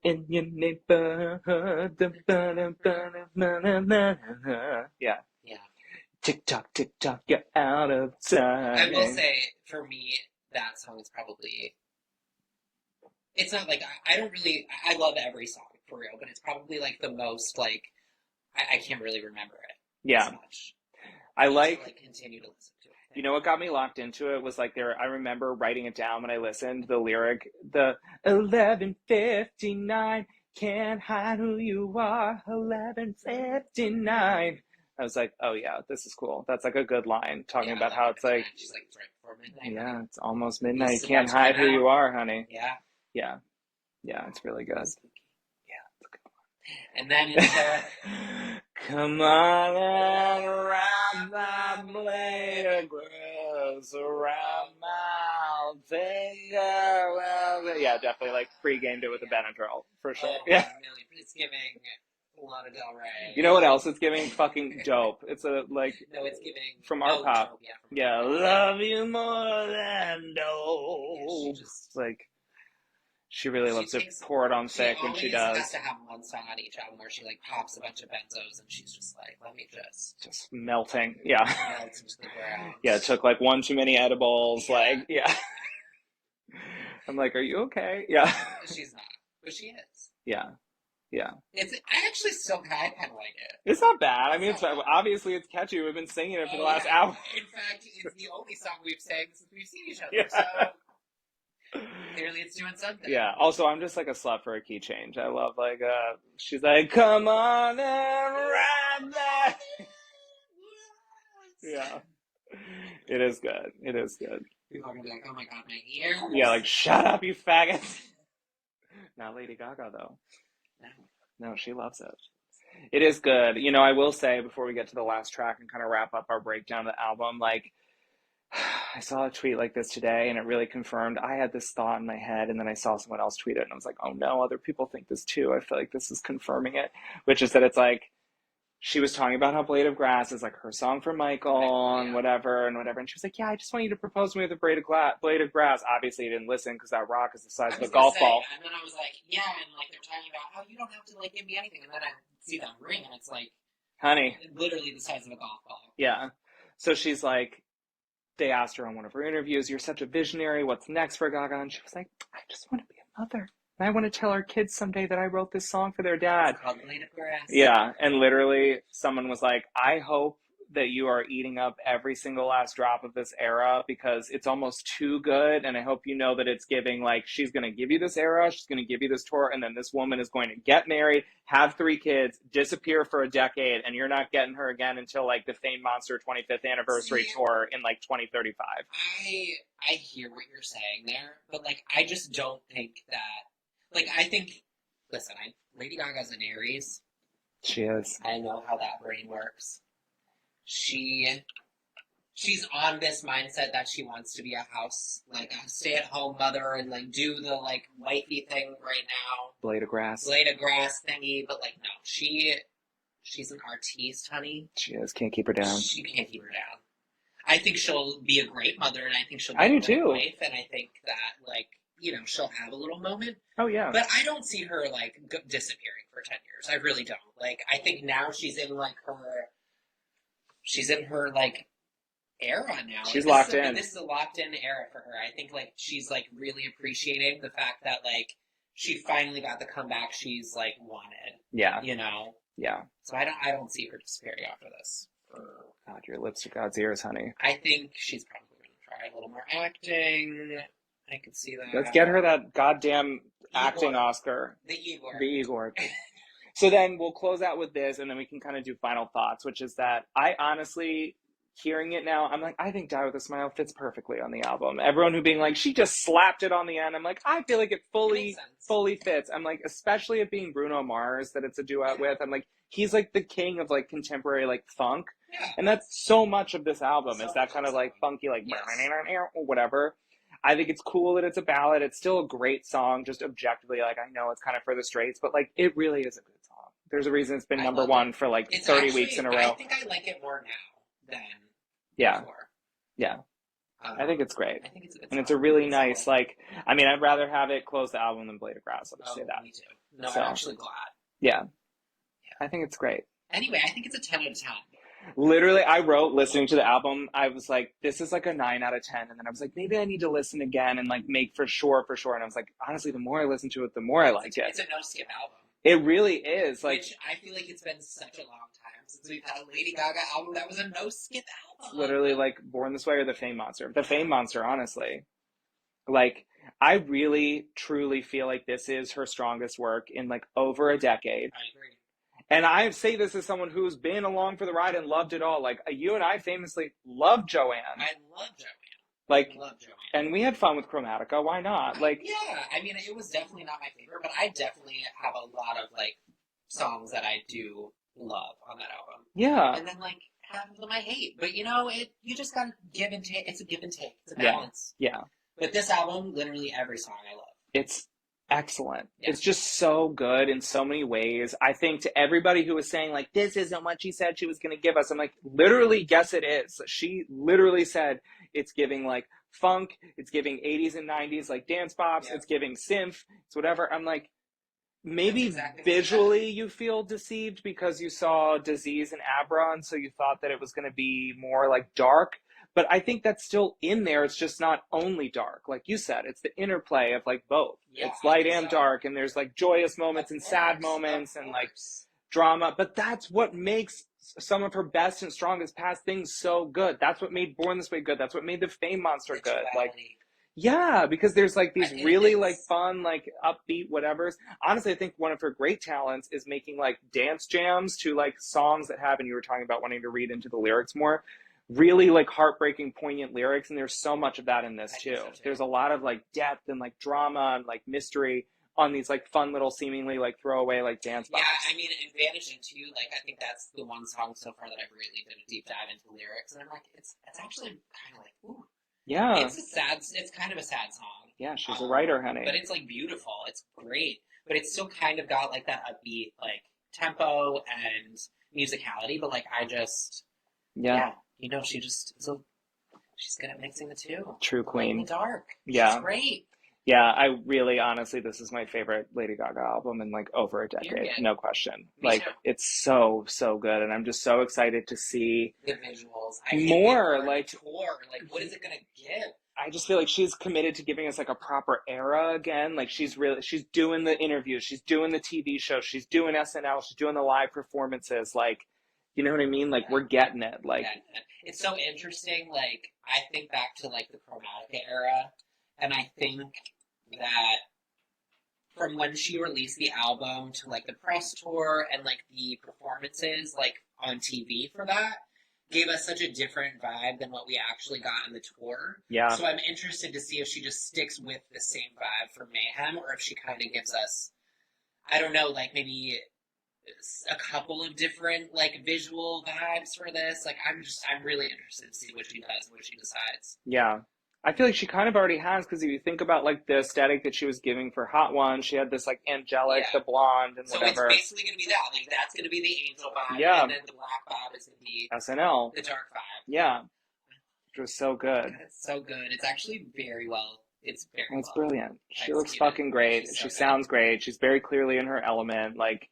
In your neighborhood. Yeah. Yeah. Tick tock, you're out of time. I will say, for me, that song is probably. It's not like I love every song for real, but it's probably like the most like I can't really remember it. Yeah, as much. I like continue to listen to it. You know what got me locked into it was like I remember writing it down when I listened. The lyric, the 11:59 can't hide who you are. 11:59. I was like, oh yeah, this is cool. That's like a good line talking about how it's like, she's like, it's right before midnight. Yeah, it's almost midnight. You can't hide who you are, honey. Yeah. Yeah, it's really good. Yeah, it's a good one. And then it's come on and wrap my blade of grass around my finger. Yeah, definitely like pre-gamed it with a Benadryl for sure. Yeah, it's giving Lana Del Rey. You know what else it's giving? Fucking Dope. It's a like. No, it's giving from Art Pop. Dope, yeah, love you more than Dope. Like. She really loves to pour it on thick, and she does. She has to have one song on each album where she like pops a bunch of benzos, and she's just like, let me just melting. Yeah. Melts into the ground. Yeah, it took like one too many edibles. Like, yeah. I'm like, are you okay? Yeah. She's not, but she is. Yeah. I actually still kind of like it. It's not bad. I mean, obviously it's catchy. We've been singing it for the last hour. In fact, it's the only song we've sang since we've seen each other. Yeah. So. Clearly it's doing something. Yeah. Also, I'm just like a slut for a key change. I love like she's like, come on and ride that. Yeah. It is good. It is good. People are gonna be like, oh my god, my ears. Yeah, like shut up, you faggot. Not Lady Gaga though. No, she loves it. It is good. You know, I will say before we get to the last track and kind of wrap up our breakdown of the album, like I saw a tweet like this today and it really confirmed I had this thought in my head and then I saw someone else tweet it and I was like, oh no, other people think this too. I feel like this is confirming it, which is that it's like she was talking about how Blade of Grass is like her song for Michael and whatever and whatever. And she was like, yeah, I just want you to propose to me with a blade of grass. Obviously, you didn't listen because that rock is the size of a golf ball. And then I was like, yeah, and like they're talking about how you don't have to like give me anything. And then I see that ring and it's like, honey, literally the size of a golf ball. Yeah. So she's like, they asked her on one of her interviews, you're such a visionary. What's next for Gaga? And she was like, I just want to be a mother. And I want to tell our kids someday that I wrote this song for their dad. It's called Blade of Grass. Yeah. And literally someone was like, I hope that you are eating up every single last drop of this era because it's almost too good. And I hope you know that it's giving, like, she's going to give you this era, she's going to give you this tour, and then this woman is going to get married, have 3 kids, disappear for a decade, and you're not getting her again until, like, the Fame Monster 25th anniversary tour in, like, 2035. I hear what you're saying there, but, like, I just don't think that, like, I think, listen, Lady Gaga's an Aries. She is. I know how that brain works. She's on this mindset that she wants to be a house, like a stay-at-home mother and like do the like wifey thing right now. Blade of grass thingy, but like no, she's an artiste, honey. She is. Can't keep her down. She can't keep her down. I think she'll be a great mother, and I think she'll be a great too. wife, and I think that like she'll have a little moment. Oh yeah. But I don't see her like disappearing for 10 years. I really don't. Like I think now she's in her like era now. She's like, locked in. This is a locked in era for her. I think like she's like really appreciating the fact that like she finally got the comeback she's like wanted. Yeah. Yeah. So I don't see her disappearing after this. God, your lips are God's ears, honey. I think she's probably going to try a little more acting. I could see that. Let's get her that goddamn acting Oscar. The Igor. So then we'll close out with this, and then we can kind of do final thoughts, which is that I honestly, hearing it now, I'm like, I think Die With A Smile fits perfectly on the album. Everyone who being like, she just slapped it on the end, I'm like, I feel like it fully fits. I'm like, especially it being Bruno Mars that it's a duet with, I'm like, he's like the king of like contemporary like funk. Yeah. And that's so much of this album is that kind of like funky, like, or whatever. I think it's cool that it's a ballad. It's still a great song, just objectively. Like, I know it's kind of for the straights, but like, it really is a good song. There's a reason it's been number one for like 30 weeks in a row. I think I like it more now than before. Yeah. I think it's great. I think it's a good song. And it's a really nice, like, I mean, I'd rather have it close the album than Blade of Grass. I'll just say that. Me too. No, I'm actually glad. Yeah. I think it's great. Anyway, I think it's a 10 out of 10. Literally, I wrote, listening to the album, I was like, this is like a 9 out of 10. And then I was like, maybe I need to listen again and like make for sure. And I was like, honestly, the more I listen to it, the more I like it. It's a no-skip album. It really is. Like, which I feel like it's been such a long time since we've had a Lady Gaga album that was a no-skip album. Literally, like, Born This Way or The Fame Monster. The Fame Monster, honestly. Like, I really, truly feel like this is her strongest work in like over a decade. I agree. And I say this as someone who's been along for the ride and loved it all. Like, you and I famously loved Joanne. I love Joanne. Like, I love Joanne. And we had fun with Chromatica. Why not? Like, yeah, I mean, it was definitely not my favorite, but I definitely have a lot of, like, songs that I do love on that album. Yeah. And then, like, half of them I hate. But, you just gotta give and take. It's a give and take. It's a balance. Yeah. But this album, literally every song I love. It's excellent. Yeah. It's just so good in so many ways. I think to everybody who was saying, like, this isn't what she said she was going to give us, I'm like, literally, yes, it is. She literally said it's giving, like, funk, it's giving 80s and 90s, like, dance pops, it's giving synth, it's whatever. I'm like, maybe visually you feel deceived because you saw Disease and Abra, and so you thought that it was going to be more, like, dark. But I think that's still in there. It's just not only dark. Like you said, it's the interplay of like both. Yeah, it's light and dark, and there's like joyous moments and sad moments and like drama. But that's what makes some of her best and strongest past things so good. That's what made Born This Way good. That's what made The Fame Monster good. Like, Yeah, because there's like these And really like it's fun, like upbeat whatevers. Honestly, I think one of her great talents is making like dance jams to like songs that have, and you were talking about wanting to read into the lyrics more, really like heartbreaking, poignant lyrics. And there's so much of that in this I think too. so too. There's a lot of like depth and like drama and like mystery on these like fun little seemingly like throwaway like dance Yeah, bops. I mean, and Vanishing too. Like, I think that's the one song so far that I've really did a deep dive into lyrics, and I'm like, it's actually kind of like, ooh, Yeah. it's kind of a sad song. Yeah, she's a writer, honey. But it's like beautiful. It's great, but it's still kind of got like that upbeat like tempo and musicality. But like, I just, Yeah. yeah, she's good at mixing the two. True Light and queen. dark. Yeah. She's great. Yeah, I really, honestly, this is my favorite Lady Gaga album in like over a decade, Period. no question. Me Like, too. it's so, so good, and I'm just so excited to see The visuals. I can't more. wait for Like, the tour. Like, what is it gonna give? I just feel like she's committed to giving us like a proper era again. Like, she's doing the interviews, she's doing the TV shows, she's doing SNL, she's doing the live performances. Like, you know what I mean? Like, we're getting it. Like, Yeah. It's so interesting. Like, I think back to like the Chromatica era, and I think that from when she released the album to like the press tour and like the performances like on TV for that gave us such a different vibe than what we actually got in the tour. yeah, So I'm interested to see if she just sticks with the same vibe for Mayhem or if she kind of gives us, I don't know, like maybe a couple of different like visual vibes for this. Like I'm really interested to see what she does and what she decides. yeah. I feel like she kind of already has because if you think about like the aesthetic that she was giving for Hot One, she had this like angelic, Yeah. the blonde, and So whatever. it's basically going to be that. Like, that's going to be the angel vibe. Yeah. And then the black vibe is going to be SNL. the dark vibe. Yeah. Which was so good. It's so good. It's actually very well. It's very well. It's brilliant. She looks executed. fucking great. She's so She good. sounds great. She's very clearly in her element. Like,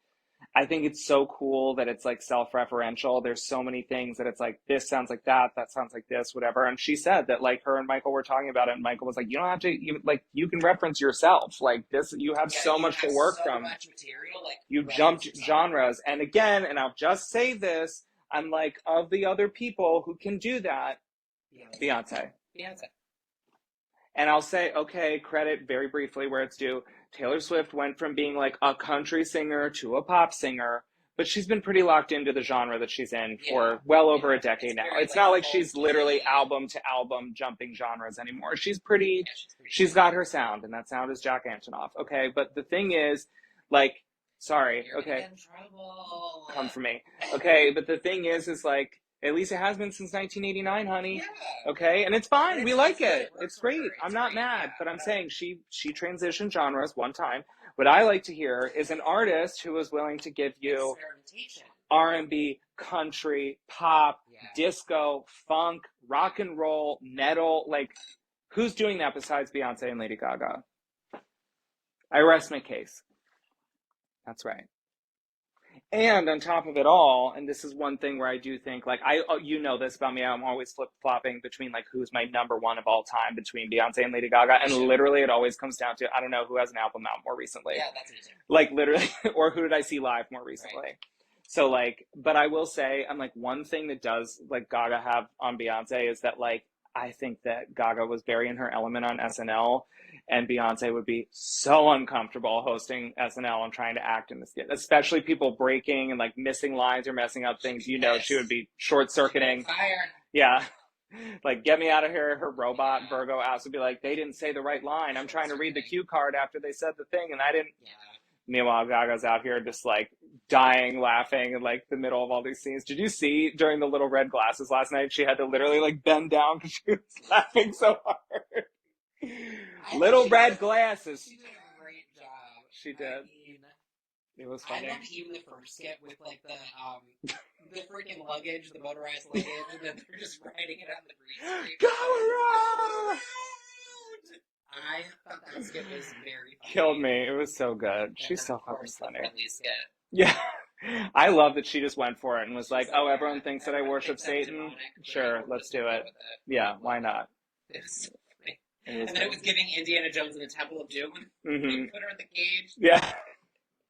I think it's so cool that it's like self-referential. There's so many things that it's like, this sounds like that sounds like this, whatever. And she said that like her and Michael were talking about it, and Michael was like, you don't have to, you can reference yourself. Like this, you have Yeah, so you much have to work so from. much material, like, You right jumped yourself. genres. And again, and I'll just say this, I'm like, of the other people who can do that, Beyonce. And I'll say, okay, credit very briefly where it's due. Taylor Swift went from being like a country singer to a pop singer, but she's been pretty locked into the genre that she's in for well over a decade now. It's not like she's literally album to album jumping genres anymore. She's got her sound, and that sound is Jack Antonoff. Okay, but the thing is, like, sorry, You're okay, in trouble. come for me. Okay, but the thing is like, at least it has been since 1989, honey. Yeah. Okay, and it's fine. We like it. Good. It's great. I'm not mad, but I'm saying she transitioned genres one time. What I like to hear is an artist who is willing to give you R&B, country, pop, disco, funk, rock and roll, metal. Like, who's doing that besides Beyonce and Lady Gaga? I rest my case. That's right. And on top of it all, and this is one thing where I do think, like, you know this about me, I'm always flip-flopping between, like, who's my number one of all time between Beyonce and Lady Gaga, and literally it always comes down to, I don't know, who has an album out more recently. Yeah, that's easy. Like, literally, or who did I see live more recently? Right. So, like, but I will say, I'm like, one thing that does, like, Gaga have on Beyonce is that, like, I think that Gaga was very in her element on SNL, and Beyonce would be so uncomfortable hosting SNL and trying to act in the skit, especially people breaking and like missing lines or messing up things. You know, she would be short circuiting. Yeah. Like, get me out of here. Her robot Virgo ass would be like, they didn't say the right line. I'm trying to read the cue card after they said the thing, and I didn't. Yeah. Meanwhile, Gaga's out here just like dying, laughing in like the middle of all these scenes. Did you see during the little red glasses last night? She had to literally like bend down because she was laughing so hard. Little red glasses. She did a great job. She did. I mean, it was funny. I love even the first skit with like the freaking luggage, the motorized luggage, and then they're just riding it on the green screen. Go around! I thought that skit was very funny. Killed me. It was so good. She's so fucking funny. Skit. Yeah. I love that she just went for it and was like, oh, everyone thinks that I worship Satan? Sure, let's do it. Yeah, why not? It was so funny. And then it was giving Indiana Jones in the Temple of Doom. Mm-hmm. They put her in the cage. Yeah.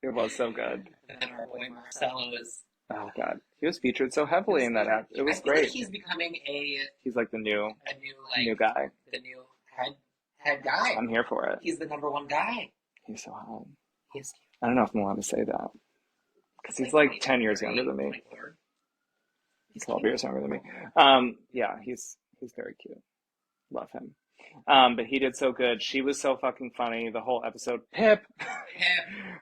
It was so good. And then our boy Marcelo was... Oh, God. He was featured so heavily in that act. It was great. Like he's becoming He's like the new guy. guy. The new head guy. I'm here for it. He's the number one guy. He's so hot. He's cute. I don't know if I'm allowed to say that. Because he's like 10 years younger than me. 24. He's 12 cute. years younger than me. Yeah, he's very cute. Love him. But he did so good. She was so fucking funny the whole episode. Pip!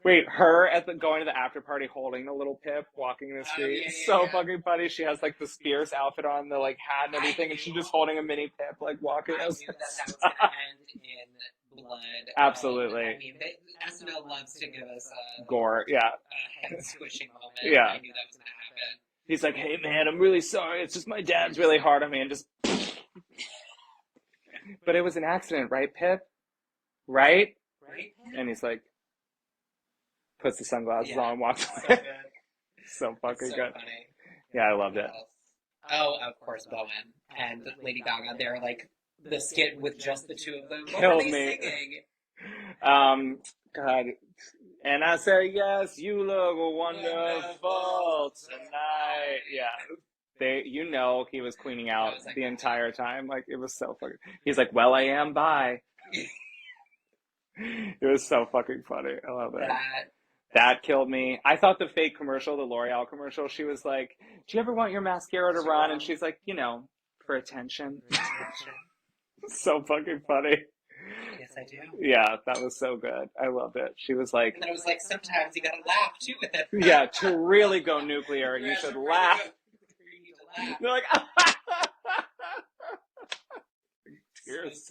Wait, her going to the after party holding the little Pip walking in the street. So fucking funny. She has like the Spears outfit on, the like hat and everything, and she's just holding a mini Pip like walking. I knew that was going to end in blood. Absolutely. I mean, SNL loves to give us a gore, yeah. A head squishing moment. Yeah. I knew that was going to happen. He's like, hey man, I'm really sorry. It's just my dad's really hard on me, and just. But it was an accident, right, Pip? Right? Right? And he's like, puts the sunglasses on and walks So away. good. So fucking good. Funny. Yeah, I loved it. Oh, of course, Bowen and Lady Gaga. They're like the skit with just the two of them. What Killed were they me. singing? God. And I say, yes, you look wonderful tonight. Yeah. He was cleaning out the entire time. Like, it was so fucking. He's like, well, I am bi. It was so fucking funny. I love it. That killed me. I thought the fake commercial, the L'Oreal commercial, she was like, do you ever want your mascara to run? And she's like, for attention. So fucking funny. Yes, I do. Yeah, that was so good. I loved it. She was like... And then I was like, sometimes you gotta laugh, too, with it. Yeah, to really go nuclear, you should laugh. They're like... Tears.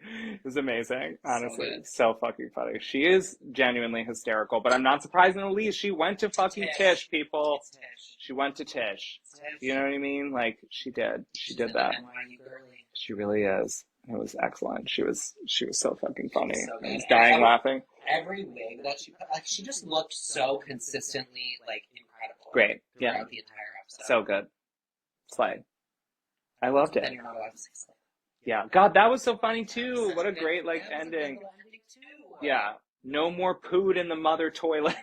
It was amazing, honestly. So fucking funny. She is genuinely hysterical, but I'm not surprised in the least. She went to fucking Tish, people. She went to Tish. You know what I mean? Like, she did. She did that. She really is. It was excellent. She was so fucking funny. I was dying laughing. Every wig that she put, like, she just looked so consistently, like, incredible. Great. Yeah. Throughout the entire episode. So good. Slide. I loved it. Then you're not allowed to say slide. Yeah. God, that was so funny too. What a great, like, ending. Yeah. No more pooed in the mother toilet.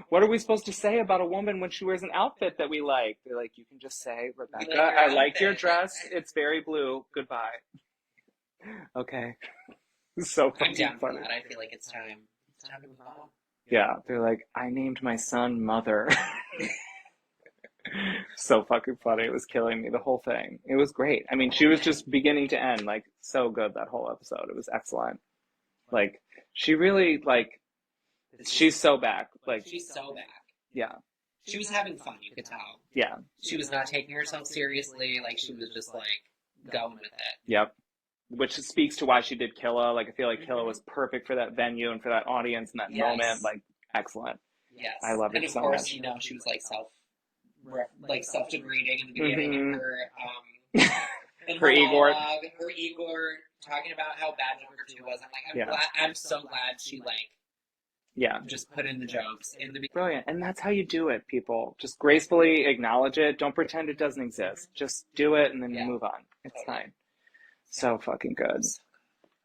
What are we supposed to say about a woman when she wears an outfit that we like? They're like, you can just say, Rebecca, I like your dress. It's very blue. Goodbye. Okay. So I'm down for funny. that. I feel like it's time. It's time to move on. Yeah. They're like, I named my son Mother. So fucking funny. It was killing me, the whole thing. It was great. I mean, she was just beginning to end, like, so good that whole episode. It was excellent. Like, she really, like, she's so back. Like, she's so back. Yeah. She was having fun, you could tell. Yeah. She was not taking herself seriously. Like, she was just, like, going with it. Yep. Which speaks to why she did Killa. Like, I feel like Killa was perfect for that venue and for that audience and that moment. Like, excellent. Yes. I love it so much. And of course, you know, she was, like, self-degrading in the beginning. Mm-hmm. And her Igor. Her Igor talking about how bad number 2 was. I'm like, I'm so glad she, like, just put in the jokes in the beginning. Brilliant. And that's how you do it, people. Just gracefully acknowledge it. Don't pretend it doesn't exist. Just do it and then you move on. It's fine. So fucking good.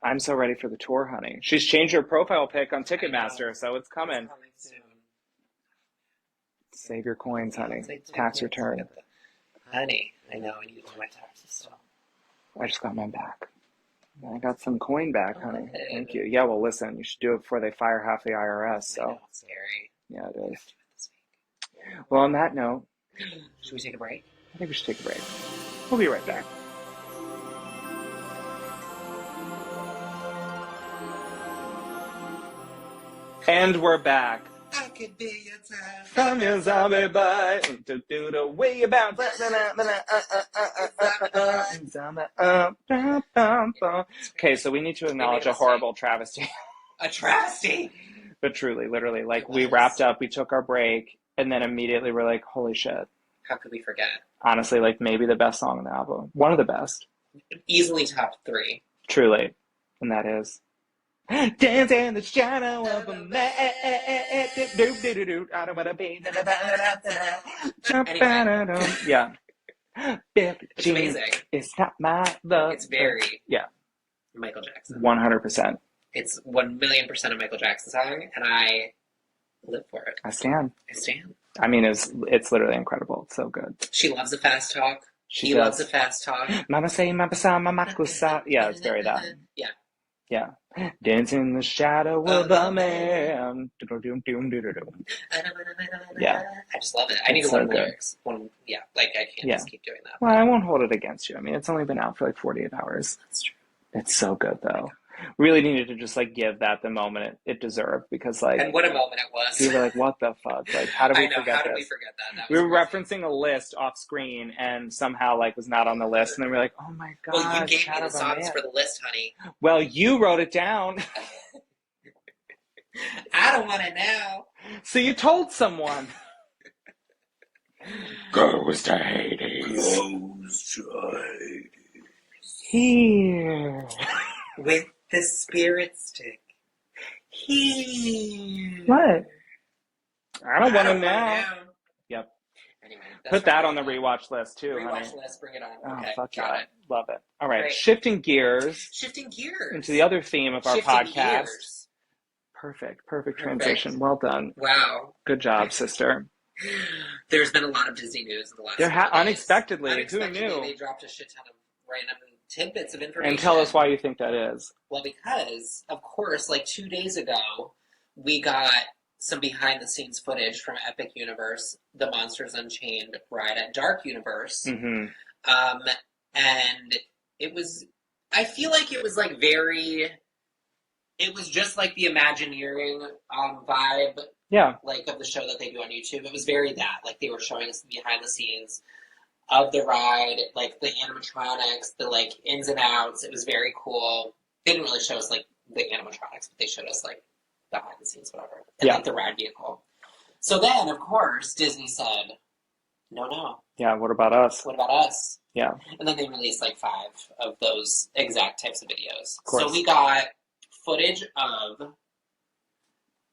I'm so ready for the tour, honey. She's changed her profile pic on Ticketmaster, so it's coming. It's coming soon. Save your coins, honey. Tax return. Honey, I know I need to do my taxes still. I just got mine back. I got some coin back, honey. Thank you. Yeah, well, listen, you should do it before they fire half the IRS. So. I know, it's scary. Yeah, it is. Well, on that note, should we take a break? I think we should take a break. We'll be right back. And we're back. I could be your time. From your zombie bite. Do the way you bounce. Okay, so we need to acknowledge a horrible travesty. A travesty? But truly, literally, like, we wrapped up, we took our break, and then immediately we're like, holy shit. How could we forget? Honestly, like, maybe the best song on the album. One of the best. Easily top 3. Truly. And that is... Dance in the shadow of a man. I don't want to be. Yeah. It's amazing. It's not my love. It's very Michael Jackson. 100%. It's 1,000,000% a Michael Jackson song, and I live for it. I stand. I stand. I mean, it's literally incredible. It's so good. She loves a fast talk. She He does. loves a fast talk. Mama say, Mama sa, Mama kusa. Yeah, it's very that. Yeah. Yeah. Dancing in the shadow of a man. Yeah. I just love it. I need to It's so learn the good. lyrics. Yeah, like I can't Yeah. just keep doing that. Well, I won't hold it against you. I mean, it's only been out for like 48 hours. That's true. It's so good, though. Really needed to just like give that the moment it deserved, because like, And what a moment it was. we were like, what the fuck? Like, how did we I know. forget How did this? we forget that? That We was were crazy. referencing a list off screen and somehow like was not on the list, and then we were like, oh my god. Well, you gave me Shadow the of a songs Man. for the list, honey. Well, you wrote it down. I don't want to know. So you told someone. Goes to Hades. Here. With the spirit stick. Here. What? I don't want to wanna know. Yep. Anyway, Put that on the rewatch list too, honey. Rewatch list, bring it on. Oh, Okay, fuck got yeah. it. Love it. All right, Great. shifting gears Shifting gears. into the other theme of our Shifting podcast. gears. Perfect transition. Well done. Wow. Good job, sister. There's been a lot of Disney news in the last There couple days. Unexpectedly, who knew? They dropped a shit ton of random tidbits of information. And tell us why you think that is. Well, because, of course, like 2 days ago, we got some behind-the-scenes footage from Epic Universe, the Monsters Unchained ride at Dark Universe. Mm-hmm. And it was, I feel like it was like very, it was just like the Imagineering vibe, Yeah. like of the show that they do on YouTube. It was very that, like they were showing us the behind the scenes of the ride, like the animatronics, the like ins and outs. It was very cool. They didn't really show us like the animatronics, but they showed us like behind the scenes, whatever, and like the ride vehicle. So then, of course, Disney said, no. Yeah, what about us? What about us? Yeah. And then they released like 5 of those exact types of videos. Of course. So we got footage of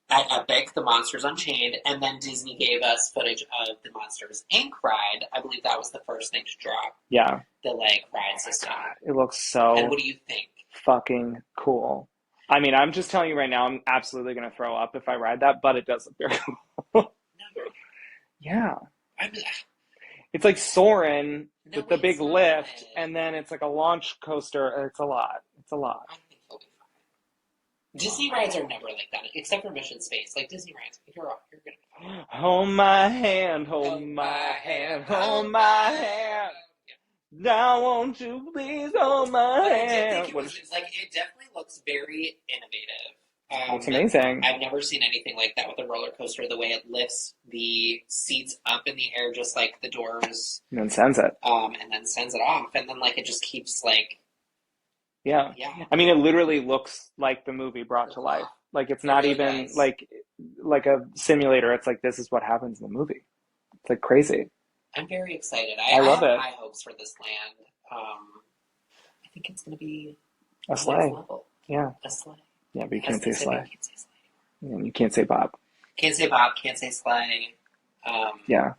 at Epic, the Monsters Unchained, and then Disney gave us footage of the Monsters Inc. ride. I believe that was the first thing to drop. Yeah. The like ride system. God, it looks so And what do you think? fucking cool. I mean, I'm just telling you right now, I'm absolutely going to throw up if I ride that, but it does look very cool. Yeah. It's like Soarin' with the big lift, and then it's like a launch coaster. It's a lot. I think he'll be fine. Disney rides are never like that, except for Mission Space. Like Disney rides, you're gonna. Hold my hand, hold my hand, hold my hand. Now won't you please hold my hand? It definitely looks very innovative. It's amazing. I've never seen anything like that with a roller coaster. The way it lifts the seats up in the air, just like the doors, and then sends it. And then sends it off, and then like it just keeps like. Yeah. I mean, it literally looks like the movie brought to life. Like it's not really even like a simulator. It's like this is what happens in the movie. It's like crazy. I'm very excited. I love have it. high hopes for this land. I think it's going to be a sleigh. Level. Yeah. A sleigh. Yeah, but you can't say sleigh. You can't say sleigh. And you can't say Bob. Can't say Bob. Can't say sleigh. Yeah.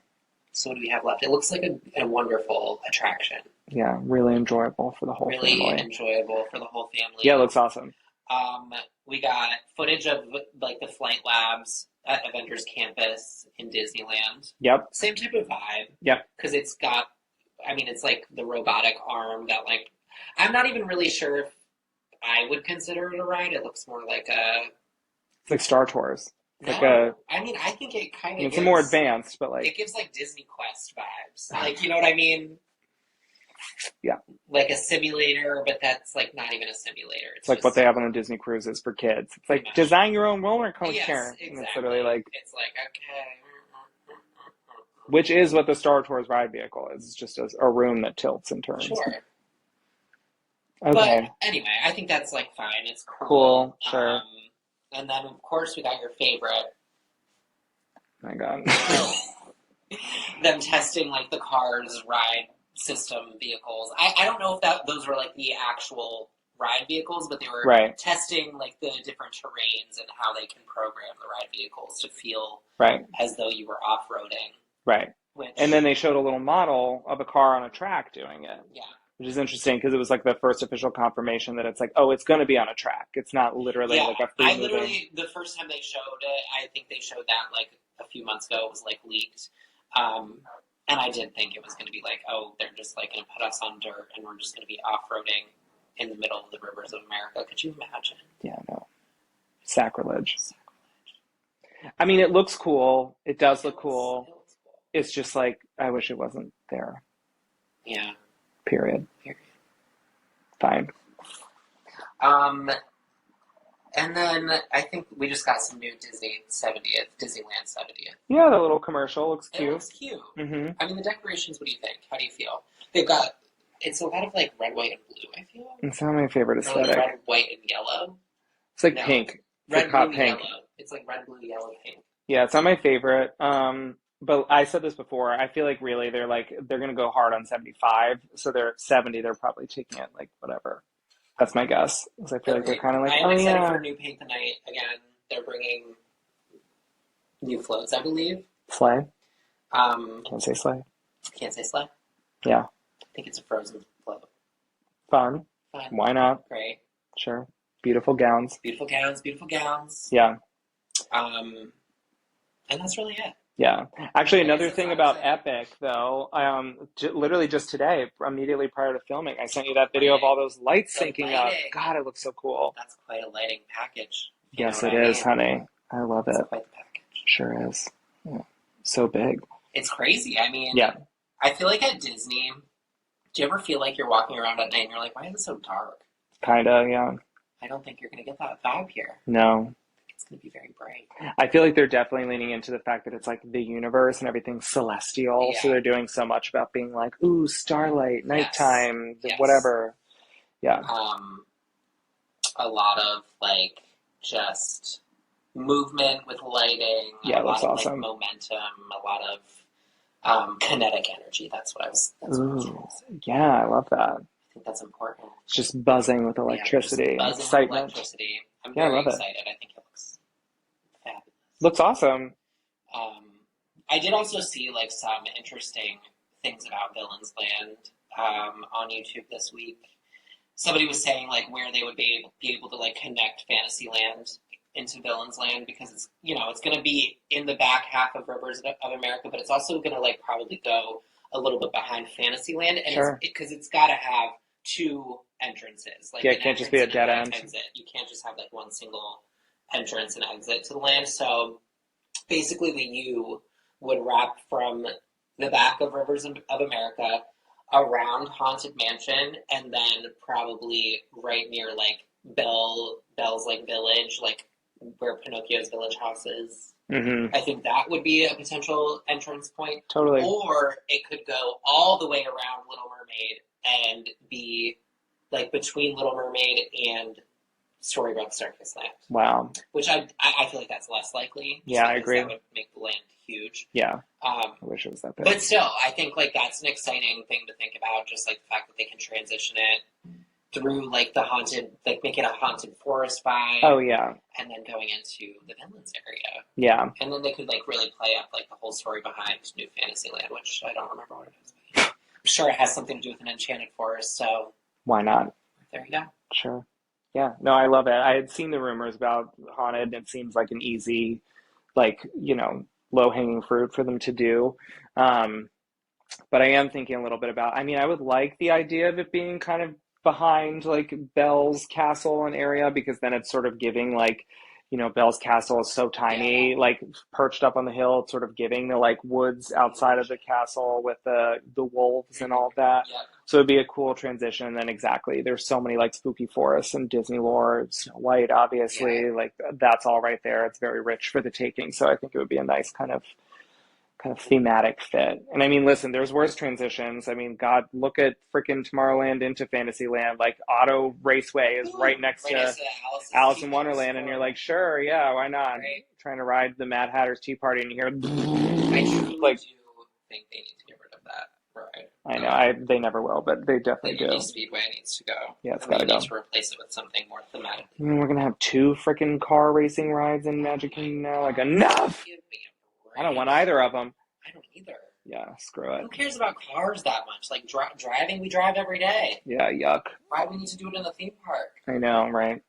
So what do we have left? It looks like a wonderful attraction. Yeah, really enjoyable for the whole family. Really enjoyable for the whole family. Yeah, it looks awesome. We got footage of like the flight labs at Avengers Campus in Disneyland. Yep. Same type of vibe. Yep. Because it's got, I mean, it's like the robotic arm that like, I'm not even really sure if I would consider it a ride. It looks more like a... It's like Star Tours. I mean, I think it kind of It's more advanced, but like... It gives like Disney Quest vibes. Like, you know what I mean? Yeah. Like a simulator, but that's like not even a simulator. It's like what they have on the Disney cruises for kids. It's like design your own roller coaster. Yes, exactly. And it's literally like... It's like, okay. Which is what the Star Tours ride vehicle is. It's just a room that tilts and turns. Sure. Okay. But anyway, I think that's like fine. It's cool. Sure. And then of course we got your favorite. My God. Them testing like the Cars ride system vehicles. I don't know if those were like the actual ride vehicles, but they were testing like the different terrains and how they can program the ride vehicles to feel as though you were off-roading. Right. And then they showed a little model of a car on a track doing it. Yeah. Which is interesting because it was like the first official confirmation that it's like, oh, it's going to be on a track. It's not literally like a free moving. The first time they showed it, I think they showed that like a few months ago. It was like leaked. And I did think it was going to be like, oh, they're just like going to put us on dirt and we're just going to be off-roading in the middle of the rivers of America. Could you imagine? Yeah, no. Sacrilege. Sacrilege. I mean, it looks cool. It does look It cool. looks cool. It's just like, I wish it wasn't there. Yeah. Period. Period. Fine. And then I think we just got some new Disneyland 70th. Yeah, the little commercial looks It cute. looks cute. Mm-hmm. I mean, the decorations, what do you think? How do you feel? They've got, it's a lot of like red, white, and blue, I feel. It's not my favorite Or like aesthetic. red, white, and yellow. It's like No. pink. It's Red, like hot blue, pink. yellow. It's like red, blue, yellow, pink. Yeah, it's not my favorite. But I said this before. I feel like really they're gonna go hard on 75. So they're 70. They're probably taking it like whatever. That's my guess. Because I feel like they're kind of like, I am oh excited yeah, for New Paint the Night again. They're bringing new floats, I believe. sleigh. Um, Can't say sleigh. can't say sleigh. Yeah, I think it's a frozen float. fun. Fun. Why not? Great. Sure. Beautiful gowns. Beautiful gowns, beautiful gowns. Yeah, And that's really it. yeah. Actually, I guess another that's thing all I'm about saying. Epic though, literally just today, immediately prior to filming, I sent you that video of all those lights The syncing up. lighting. God, it looks so cool. That's quite a lighting package. You Yes, know it what I is, mean? honey. I love It's it. quite the package. Sure is. Yeah. So big. It's crazy. I mean, Yeah. I feel like at Disney, do you ever feel like you're walking around at night and you're like, why is it so dark? Kinda, yeah. I don't think you're going to get that vibe here. No. It's going to be very bright. I feel like they're definitely leaning into the fact that it's like the universe and everything's celestial. So Yeah. they're doing so much about being like, ooh, starlight, nighttime, Yes. whatever. Yeah. A lot of like just movement with lighting, Yeah, a lot that's of awesome. like momentum, a lot of kinetic energy. That's what I was trying to Ooh, say. yeah, I love that. I think that's important. It's just buzzing with Yeah, electricity, just buzzing with excitement. electricity. I'm Yeah, I very love it. excited. I think it looks fabulous. Looks awesome. I did also see like some interesting things about Villains Land on YouTube this week. Somebody was saying like where they would be able to like connect Fantasyland into Villains Land because it's it's going to be in the back half of Rivers of America, but it's also going to like probably go a little bit behind Fantasyland, and Sure. because it's got to have two entrances. Like Yeah, an it can't just be a entrance and dead an end. exit. You can't just have like one single entrance and exit to the land. So basically, the U would wrap from the back of Rivers of America around Haunted Mansion, and then probably right near like Belle's like village, like where Pinocchio's village house is. Mm-hmm. I think that would be a potential entrance point. Totally. Or it could go all the way around Little Mermaid and be like between Little Mermaid and Storybook Circus Land. Wow. Which I feel like that's less likely. Yeah, I agree. That would make the land huge. Yeah. I wish it was that big. But still, I think like that's an exciting thing to think about. Just like the fact that they can transition it through like the haunted, like make it a haunted forest vibe. Oh yeah. And then going into the Villains area. Yeah. And then they could like really play up like the whole story behind New Fantasyland, which I don't remember what it is. But I'm sure it has something to do with an enchanted forest. So why not? there you go. Sure. Yeah. No, I love it. I had seen the rumors about Haunted. It seems like an easy, like low hanging fruit for them to do. But I am thinking a little bit about. I mean, I would like the idea of it being kind of behind like Belle's castle and area because then it's sort of giving like Belle's castle is so tiny, like perched up on the hill, it's sort of giving the like woods outside of the castle with the wolves and all of that. Yep. So it'd be a cool transition. And then exactly, there's so many like spooky forests and Disney lore, Snow White, obviously, like that's all right there. It's very rich for the taking. So I think it would be a nice kind of thematic fit. And I mean, listen, there's worse transitions. I mean, God, look at freaking Tomorrowland into Fantasyland. Like Auto Raceway is right next to Alice in Wonderland, and you're like, sure, yeah, why not? Right. Trying to ride the Mad Hatter's Tea Party, and you hear I truly like, do think they need to get rid of that ride. I know, they never will, but they definitely do. Indy Speedway needs to go. Yeah, it's And they gotta go. need to replace it with something more thematic. I mean, we're gonna have 2 freaking car racing rides in Magic Kingdom now. Like, enough! Give me a break. I don't want either of them. I don't either. Yeah, screw it. Who cares about cars that much? Like driving, we drive every day. Yeah, yuck. Why do we need to do it in the theme park? I know, right?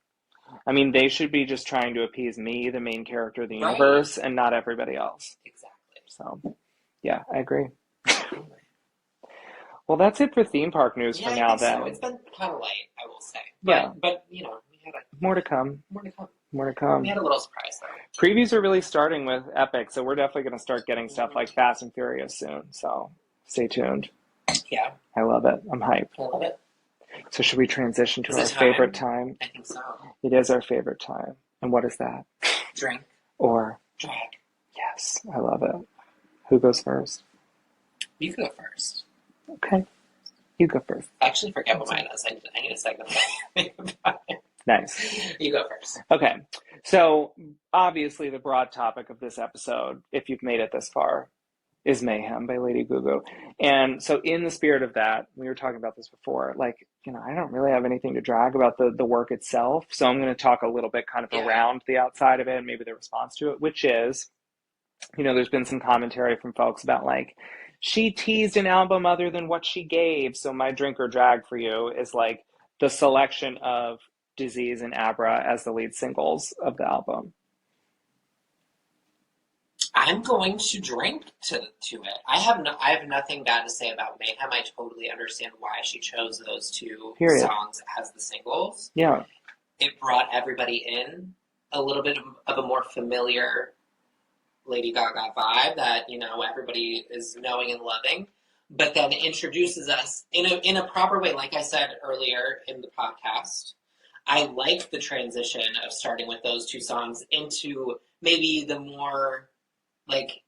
I mean, they should be just trying to appease me, the main character of the universe, and not everybody else. Exactly. So, yeah, I agree. Well, that's it for theme park news Yeah, for I now think then. so. It's been kind of light, I will say. Yeah. But you know, we had More to come. more to come. More to We come. had a little surprise though. Previews are really starting with Epic, so we're definitely going to start getting stuff like Fast and Furious soon. So stay tuned. Yeah, I love it. I'm hyped. I love it. So should we transition to Is our it time? favorite time? I think so. It is our favorite time. And what is that? Drink, Or, drag. yes, I love it. Who goes first? You can go first. Okay, you go first. I actually forget what mine is. I need a second to think about it. Nice. You go first. Okay, so obviously the broad topic of this episode, if you've made it this far, is Mayhem by Lady Gaga. And so in the spirit of that, we were talking about this before, like, you know, I don't really have anything to drag about the work itself. So I'm going to talk a little bit kind of around the outside of it and maybe the response to it, which is, you know, there's been some commentary from folks about like, she teased an album other than what she gave. So my drink or drag for you is like the selection of Disease and Abra as the lead singles of the album. I'm going to drink to it. I have nothing bad to say about Mayhem. I totally understand why she chose those two songs as the singles. Yeah. It brought everybody in a little bit of a more familiar Lady Gaga vibe that, you know, everybody is knowing and loving, but then introduces us in a proper way. Like I said earlier in the podcast, I like the transition of starting with those two songs into maybe the more like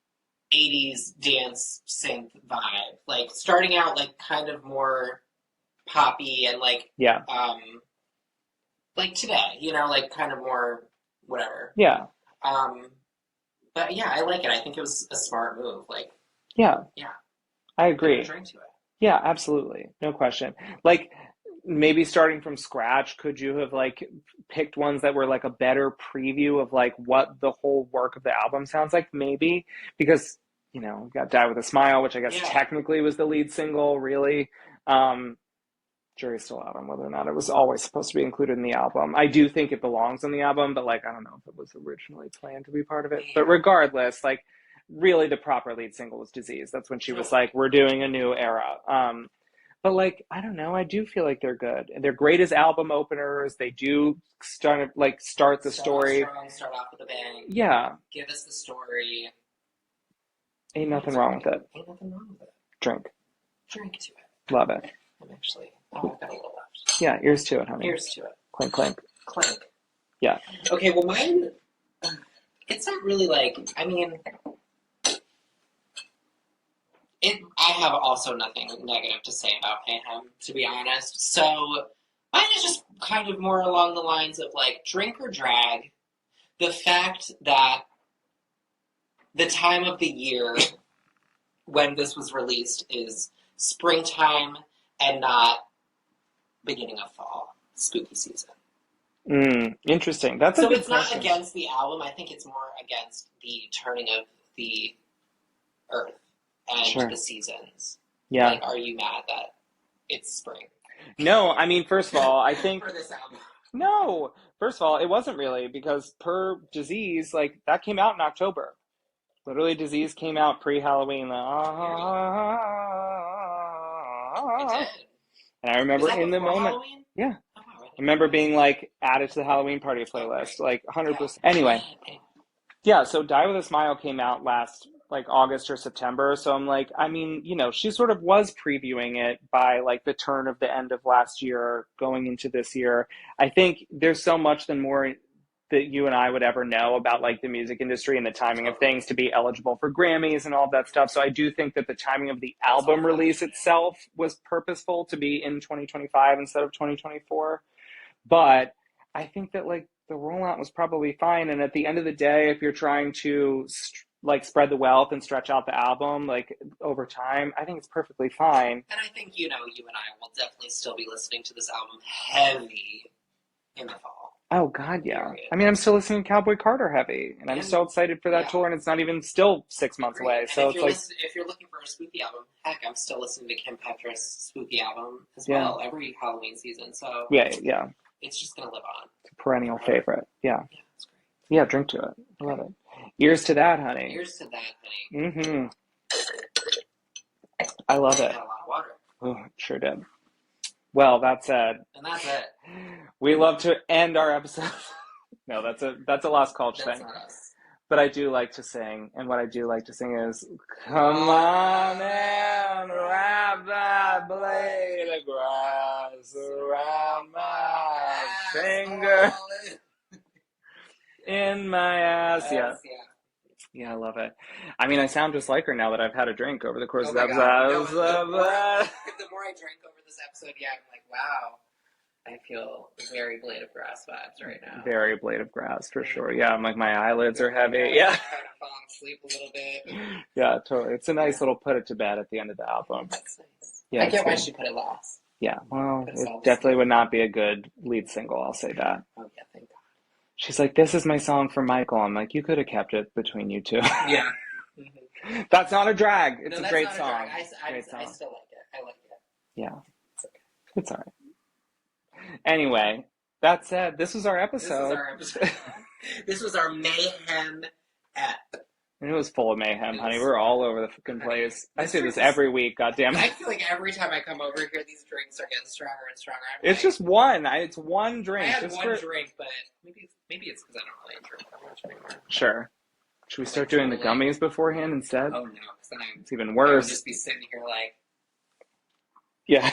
80s dance synth vibe, like starting out like kind of more poppy and like like today, you know, like kind of more whatever. But yeah, I like it. I think it was a smart move. Like I agree. Drink to it. Yeah, absolutely, no question. Like maybe starting from scratch, could you have like picked ones that were like a better preview of like what the whole work of the album sounds like? Maybe because, you know, we got Die With a Smile, which I guess technically was the lead single, really. Jury's still out on whether or not it was always supposed to be included in the album. I do think it belongs on the album, but like I don't know if it was originally planned to be part of it. But regardless, like really the proper lead single was Disease. That's when she was like, we're doing a new era. But like, I don't know, I do feel like they're good. They're great as album openers. They do start the story. Start off with a bang. Yeah. Give us the story. Ain't nothing wrong with it. Ain't nothing wrong with it. Drink to it. Love it. I'm actually, I've got a little left. Yeah, ears to it, honey. Ears to it. Clink, clink. Clink. Yeah. Okay, well mine, it's not really like, I mean, I have also nothing negative to say about Mayhem, to be honest. So mine is just kind of more along the lines of like drink or drag. The fact that the time of the year when this was released is springtime and not beginning of fall, spooky season. Interesting. That's so it's not against the album. I think it's more against the turning of the earth and the seasons. Yeah. Like, are you mad that it's spring? No, I mean, first of all, I think for this album. No, first of all, it wasn't really because per Disease, like that came out in October. Literally, Disease came out pre-Halloween. It did. And I remember in the moment, Halloween? I remember being like added to the Halloween party playlist, like 100%. Anyway, so Die With a Smile came out last like August or September. So I'm like, I mean, you know, she sort of was previewing it by like the turn of the end of last year going into this year. I think there's so much more that you and I would ever know about like the music industry and the timing of things to be eligible for Grammys and all of that stuff. So I do think that the timing of the album release itself was purposeful to be in 2025 instead of 2024. But I think that like the rollout was probably fine. And at the end of the day, if you're trying to like spread the wealth and stretch out the album like over time, I think it's perfectly fine. And I think, you know, you and I will definitely still be listening to this album heavy in the fall. Oh God, yeah. I mean, I'm still listening to Cowboy Carter heavy, and I'm so excited for that tour, and it's not even still 6 months away. So it's like, if you're looking for a spooky album, heck, I'm still listening to Kim Petras' spooky album as well every Halloween season. So yeah, it's just gonna live on. It's a perennial favorite. Yeah, it's great. Yeah, drink to it. I love it. Ears to that, honey. Ears to that, honey. I love it. Got a lot of water. Oh, it sure did. Well, that said, And that's it. we love to end our episode. No, that's a Lost Culture That's thing. not us. But I do like to sing, and what I do like to sing is, come on and wrap that blade of grass around my finger, in my ass. Yeah. Yeah, I love it. I mean, I sound just like her now that I've had a drink over the course of the episode. No, the more I drink over this episode, yeah, I'm like, wow. I feel very Blade of Grass vibes right now. Very Blade of Grass, for sure. Yeah, I'm like, my eyelids are heavy. I'm Yeah. trying to fall asleep a little bit. Yeah, totally. It's a nice little put it to bed at the end of the album. That's nice. Yeah, I get why she put it last. Yeah, well, it definitely would not be a good lead single, I'll say that. Oh, yeah, thank God. She's like, this is my song for Michael. I'm like, you could have kept it between you two. Yeah. That's not a drag. It's a great song. I still like it. I like it. Yeah. It's okay. It's all right. Anyway, that said, this was our episode. This was our Mayhem ep. And it was full of mayhem, honey. We're all over the fucking place. I say this every week, goddammit. I feel like every time I come over here, these drinks are getting stronger and stronger. It's just one. It's one drink. I had one drink, but maybe it's because I don't really drink that much anymore. Sure. Should we start doing the gummies beforehand instead? Oh, no. Because then it's even worse. I would just be sitting here like... Yeah.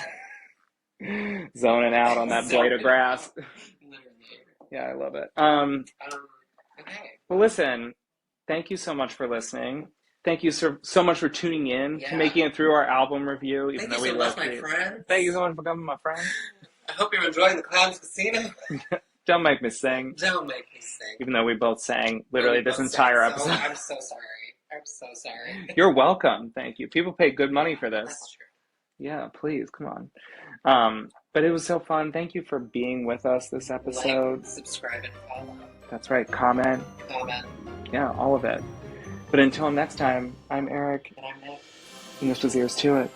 Zoning out on that blade of grass. Literally. Yeah, I love it. Okay. Well, listen, thank you so much for listening. Thank you so much for tuning in to making it through our album review. Even though we love you, my friend. Thank you so much for coming, my friend. I hope you're enjoying the Clowns Casino. Don't make me sing. Don't make me sing. Even though we both sang literally this entire episode. I'm so sorry. I'm so sorry. You're welcome. Thank you. People pay good money for this. That's true. Yeah, please, come on. But it was so fun. Thank you for being with us this episode. Like, subscribe, and follow. That's right. Comment. Yeah, all of it. But until next time, I'm Eric. And I'm Nick. And this was Ears to It.